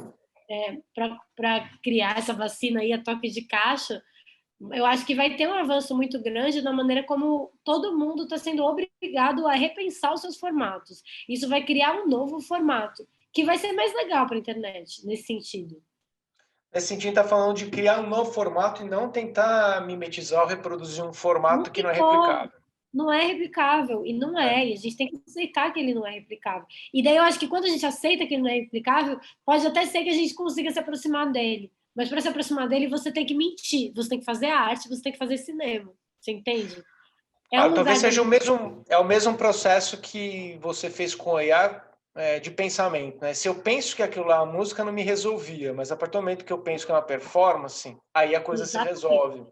para criar essa vacina aí a toque de caixa. Eu acho que vai ter um avanço muito grande na maneira como todo mundo está sendo obrigado a repensar os seus formatos. Isso vai criar um novo formato, que vai ser mais legal para a internet, nesse sentido. Nesse sentido, está falando de criar um novo formato e não tentar mimetizar ou reproduzir um formato que não é replicável. não é replicável, e não é, e a gente tem que aceitar que ele não é replicável. E daí eu acho que quando a gente aceita que ele não é replicável, pode até ser que a gente consiga se aproximar dele, mas para se aproximar dele você tem que mentir, você tem que fazer arte, você tem que fazer cinema, você entende? É um Talvez lugar da... seja o mesmo processo que você fez com a IA, de pensamento, né? Se eu penso que aquilo lá é uma música, não me resolvia, mas a partir do momento que eu penso que é uma performance, aí a coisa se Exatamente. resolve.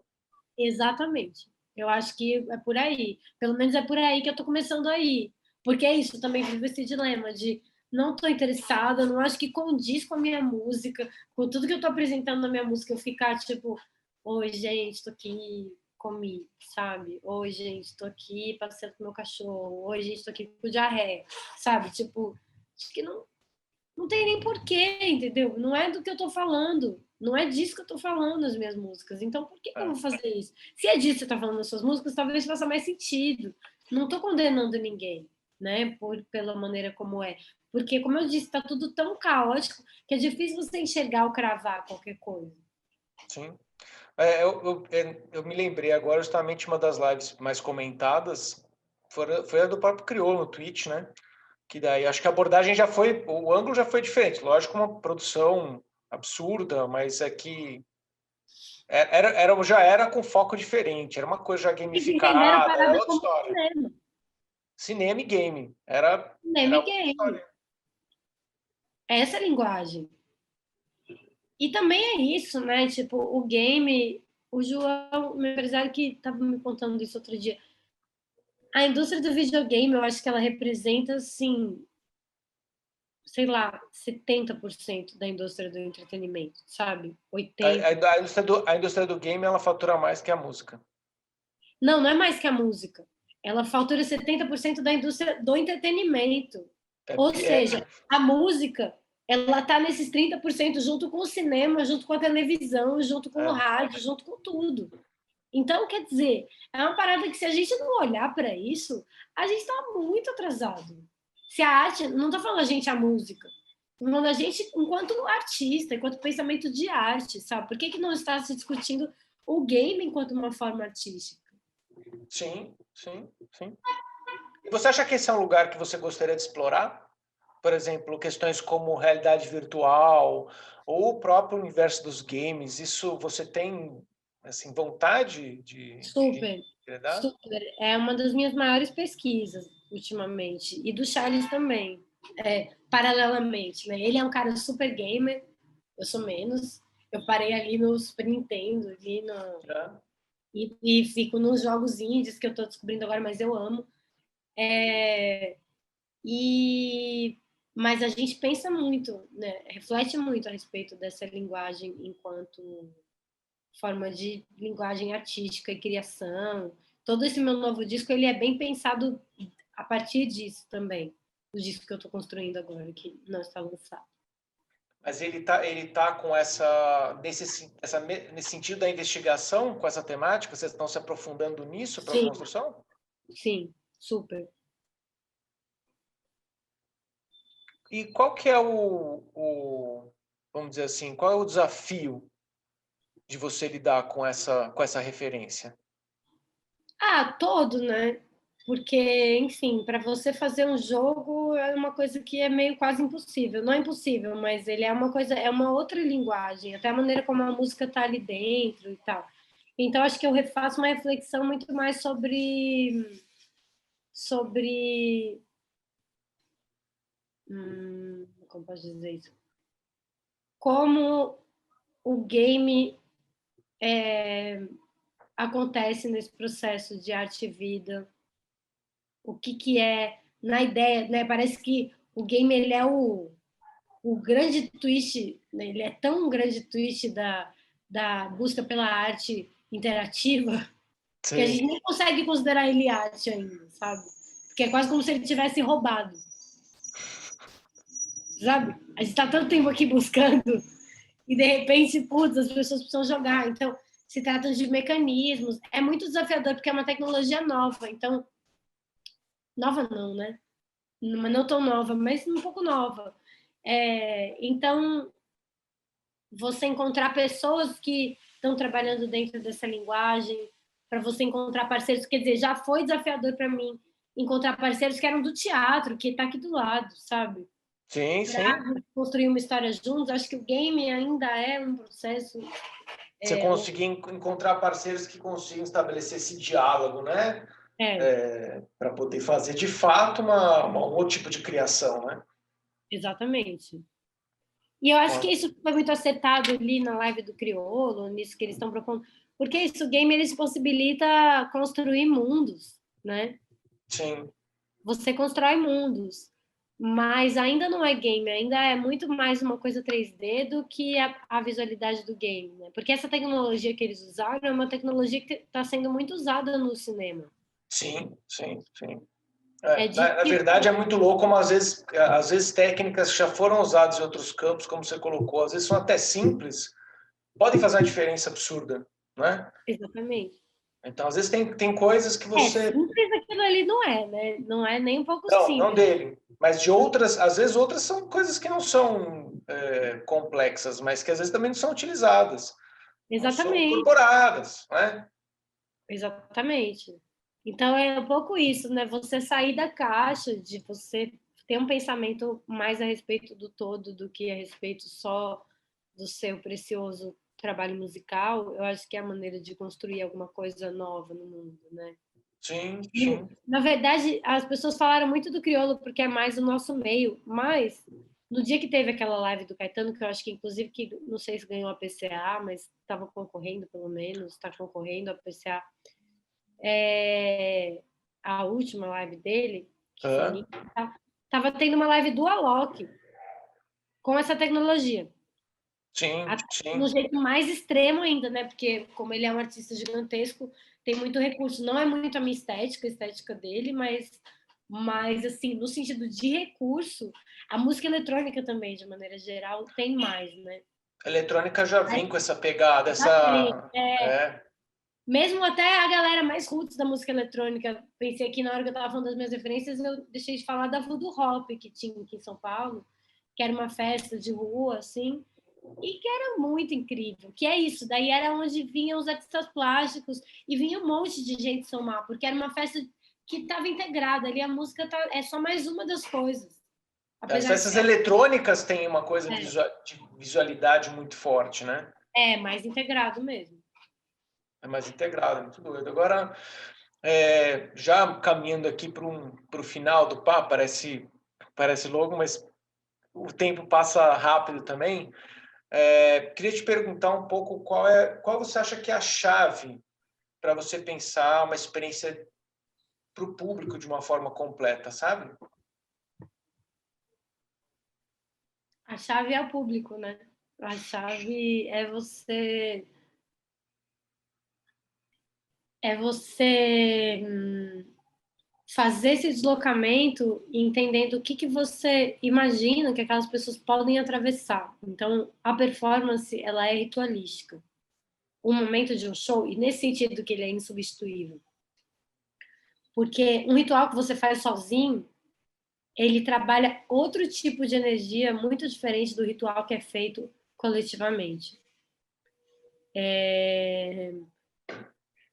Exatamente. Eu acho que é por aí. Pelo menos é por aí que eu tô começando a ir. Porque é isso, eu também vivo esse dilema de não tô interessada, não acho que condiz com a minha música, com tudo que eu tô apresentando na minha música, eu ficar tipo, oi, gente, tô aqui, comi, sabe? Oi, gente, tô aqui passeando com meu cachorro. Oi, gente, tô aqui com diarreia, sabe? Tipo, acho que não tem nem porquê, entendeu? Não é do que eu tô falando. Não é disso que eu tô falando nas minhas músicas. Então, por que eu vou fazer isso? Se é disso que você tá falando nas suas músicas, talvez faça mais sentido. Não tô condenando ninguém, né? Pela maneira como é. Porque, como eu disse, tá tudo tão caótico que é difícil você enxergar ou cravar qualquer coisa. Sim. Eu me lembrei agora, justamente uma das lives mais comentadas foi a do próprio Criolo no Twitch, né? Que daí acho que a abordagem já foi, o ângulo já foi diferente. Lógico, uma produção absurda, mas é que já era com foco diferente, era uma coisa já Eles entenderam a gamificada, era parada outra como história. cinema. Cinema e game, era Cinema e outra game. história. Essa é a linguagem. E também é isso, né? Tipo, o game, o João, meu empresário que estava me contando isso outro dia, a indústria do videogame, eu acho que ela representa, assim, sei lá, 70% da indústria do entretenimento, sabe? 80%. A indústria do game, ela fatura mais que a música. Não, não é mais que a música. Ela fatura 70% da indústria do entretenimento. Ou seja, a música, ela tá nesses 30% junto com o cinema, junto com a televisão, junto com o rádio, junto com tudo. Então, quer dizer, é uma parada que se a gente não olhar para isso, a gente está muito atrasado. Se a arte, não estou falando a gente a música, estou falando a gente enquanto artista, enquanto pensamento de arte, sabe? Por que não está se discutindo o game enquanto uma forma artística? Sim, sim, sim. E você acha que esse é um lugar que você gostaria de explorar? Por exemplo, questões como realidade virtual ou o próprio universo dos games, isso você tem assim vontade Super, de dar? super. É uma das minhas maiores pesquisas ultimamente. E do Charles também, paralelamente, né? Ele é um cara super gamer, eu sou menos. Eu parei ali no Super Nintendo, ali no... E fico nos jogos indies que eu estou descobrindo agora, mas eu amo. Mas a gente pensa muito, né? Reflete muito a respeito dessa linguagem enquanto forma de linguagem artística e criação. Todo esse meu novo disco, ele é bem pensado a partir disso também, do disco que eu estou construindo agora, que não está lançado. Mas ele tá com nesse sentido da investigação, com essa temática, vocês estão se aprofundando nisso para a Sim, construção? sim, super. E qual que é vamos dizer assim, qual é o desafio de você lidar com essa referência? Todo, né? Porque, enfim, para você fazer um jogo é uma coisa que é meio quase impossível. Não é impossível, mas ele é uma coisa, é uma outra linguagem, até a maneira como a música tá ali dentro e tal. Então, acho que eu faço uma reflexão muito mais sobre como posso dizer isso? Como o game acontece nesse processo de arte e vida, o que é na ideia, né? Parece que o game ele é o grande twist, né? Ele é tão um grande twist da busca pela arte interativa que a Sim. gente nem consegue considerar ele arte ainda, sabe? Porque é quase como se ele tivesse roubado, sabe? A gente está tanto tempo aqui buscando e de repente, putz, as pessoas precisam jogar. Então, se trata de mecanismos. É muito desafiador porque é uma tecnologia nova. Então, nova não, né? Não tão nova, mas um pouco nova. Então, você encontrar pessoas que estão trabalhando dentro dessa linguagem, para você encontrar parceiros. Quer dizer, já foi desafiador para mim encontrar parceiros que eram do teatro, que está aqui do lado, sabe? Sim, Para sim. construir uma história juntos. Acho que o game ainda é um processo. Você conseguir encontrar parceiros que consigam estabelecer esse diálogo, né? Para poder fazer de fato um outro tipo de criação, né? Exatamente. E eu acho que isso foi muito acertado ali na live do Criolo, nisso que eles estão propondo, porque isso, o game, eles possibilita construir mundos, né? Sim. Você constrói mundos, mas ainda não é game, ainda é muito mais uma coisa 3D do que a visualidade do game, né? Porque essa tecnologia que eles usaram é uma tecnologia que está sendo muito usada no cinema. Sim, sim, sim. Na Tipo, verdade, é muito louco como às vezes técnicas que já foram usadas em outros campos, como você colocou, às vezes são até simples, podem fazer uma diferença absurda, né? exatamente. Então, às vezes tem coisas que você... Simples aquilo ali não é, né? Não é nem um pouco Não simples. dele, mas de outras, às vezes outras são coisas que não são complexas, mas que às vezes também não são utilizadas, não são Exatamente. incorporadas, né? Exatamente. Então é um pouco isso, né? Você sair da caixa, de você ter um pensamento mais a respeito do todo do que a respeito só do seu precioso trabalho musical. Eu acho que é a maneira de construir alguma coisa nova no mundo, né? Sim, E, sim. na verdade, as pessoas falaram muito do crioulo porque é mais o nosso meio, mas no dia que teve aquela live do Caetano, que eu acho que inclusive que não sei se ganhou a PCA, mas estava concorrendo pelo menos, está concorrendo a PCA, a última live dele, que foi tava tendo uma live do Alok com essa tecnologia. Sim, No sim. jeito mais extremo ainda, né? Porque como ele é um artista gigantesco, tem muito recurso. Não é muito a minha estética, a estética dele, mas assim, no sentido de recurso, a música eletrônica também, de maneira geral, tem mais, né? A eletrônica já vem com essa pegada, Mesmo até a galera mais roots da música eletrônica, pensei aqui na hora que eu estava falando das minhas referências, eu deixei de falar da Voodoo Hop, que tinha aqui em São Paulo, que era uma festa de rua, assim, e que era muito incrível, que é isso, daí era onde vinham os artistas plásticos e vinha um monte de gente somar, porque era uma festa que estava integrada ali, a música é só mais uma das coisas. As Apesar de festas ser... eletrônicas têm uma coisa de visualidade muito forte, né? É, mais integrado mesmo. É mais integrado, é muito doido. Agora, já caminhando aqui para o final do papo, parece longo, mas o tempo passa rápido também. Queria te perguntar um pouco qual você acha que é a chave para você pensar uma experiência para o público de uma forma completa, sabe? A chave é o público, né? A chave é você fazer esse deslocamento e entendendo o que você imagina que aquelas pessoas podem atravessar. Então, a performance, ela é ritualística. O momento de um show, e nesse sentido que ele é insubstituível. Porque um ritual que você faz sozinho, ele trabalha outro tipo de energia muito diferente do ritual que é feito coletivamente.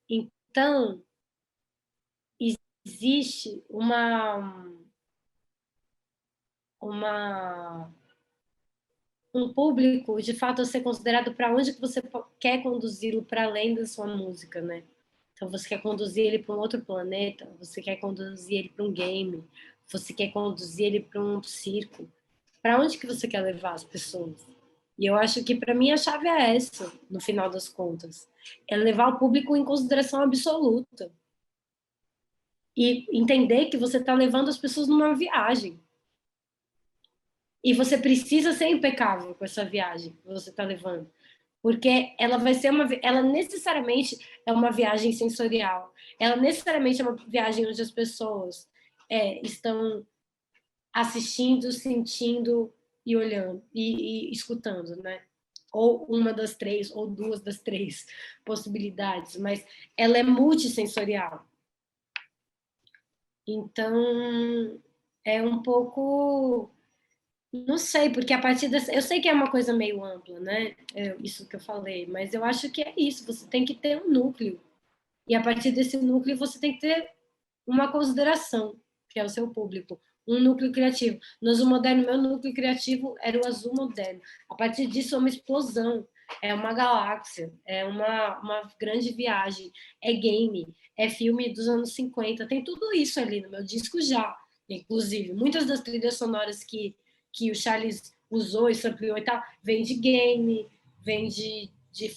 Então, existe um público de fato a ser considerado para onde que você quer conduzi-lo para além da sua música, né? Então você quer conduzir ele para um outro planeta, você quer conduzir ele para um game, você quer conduzir ele para um circo. Para onde que você quer levar as pessoas? E eu acho que para mim a chave é essa, no final das contas, é levar o público em consideração absoluta e entender que você está levando as pessoas numa viagem. E você precisa ser impecável com essa viagem que você está levando. Porque ela vai ser ela necessariamente é uma viagem sensorial. Ela necessariamente é uma viagem onde as pessoas estão assistindo, sentindo e olhando e escutando, né? Ou uma das três, ou duas das três possibilidades, mas ela é multissensorial. Então, é um pouco... Não sei, porque a partir dessa... Eu sei que é uma coisa meio ampla, né? Isso que eu falei, mas eu acho que é isso. Você tem que ter um núcleo. E a partir desse núcleo você tem que ter uma consideração, que é o seu público, um núcleo criativo. No Azul Moderno, meu núcleo criativo era o Azul Moderno. A partir disso é uma explosão, é uma galáxia, é uma grande viagem, é game, é filme dos anos 50, tem tudo isso ali no meu disco já, inclusive. Muitas das trilhas sonoras que o Charles usou e sampleou e tal, vem de game, vem de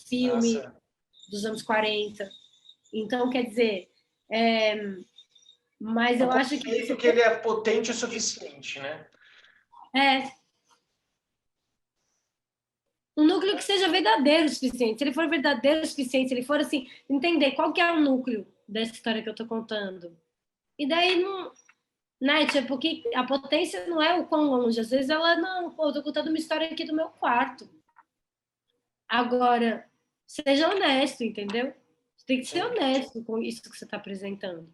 filme Nossa. dos anos 40. Então, quer dizer, mas eu acho que ele é potente o suficiente, né? Um núcleo que seja verdadeiro o suficiente. Se ele for verdadeiro o suficiente, se ele for assim, entender qual que é o núcleo dessa história que eu tô contando. E daí não, né, tipo, que a potência não é o quão longe. Às vezes ela, não, pô, eu tô contando uma história aqui do meu quarto. Agora, seja honesto, entendeu? Você tem que ser honesto com isso que você está apresentando.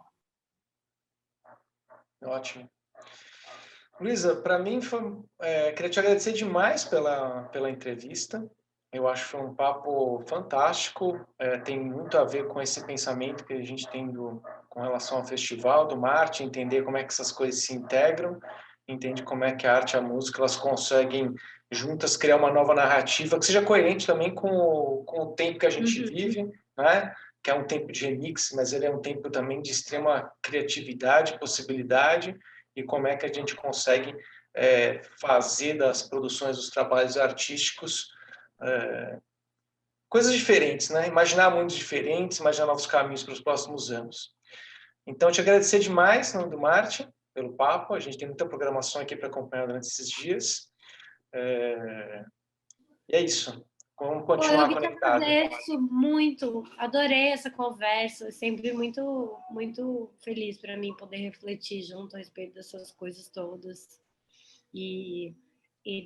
Ótimo. Luísa, para mim, queria te agradecer demais pela entrevista. Eu acho que foi um papo fantástico, tem muito a ver com esse pensamento que a gente tem com relação ao festival, do Marte, entender como é que essas coisas se integram, entende como é que a arte e a música elas conseguem juntas criar uma nova narrativa que seja coerente também com o tempo que a gente vive, né? Que é um tempo de remix, mas ele é um tempo também de extrema criatividade, possibilidade, e como é que a gente consegue fazer das produções, dos trabalhos artísticos coisas diferentes, né? Imaginar mundos diferentes, imaginar novos caminhos para os próximos anos. Então, te agradecer demais, em nome do Marte, pelo papo. A gente tem muita programação aqui para acompanhar durante esses dias. E é isso. Vamos continuar conectados. Eu agradeço muito, adorei essa conversa, sempre muito, muito feliz para mim poder refletir junto a respeito dessas coisas todas e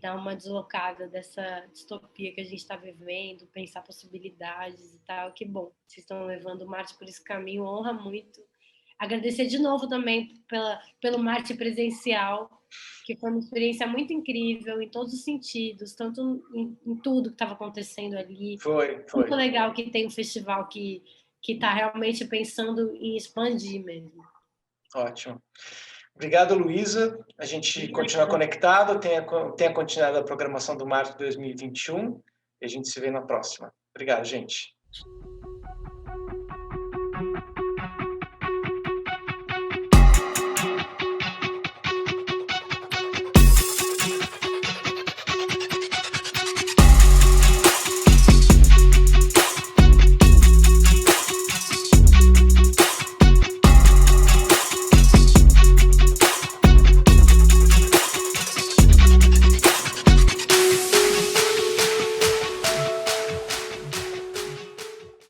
dar uma deslocada dessa distopia que a gente está vivendo, pensar possibilidades e tal. Que bom, vocês estão levando o Marte por esse caminho, honra muito. Agradecer de novo também pelo Marte presencial, que foi uma experiência muito incrível em todos os sentidos, tanto em tudo que estava acontecendo ali. Foi. Muito legal que tem um festival que está realmente pensando em expandir mesmo. Ótimo. Obrigado, Luísa. A gente continua conectado, tenha continuado a programação do Marte 2021 e a gente se vê na próxima. Obrigado, gente.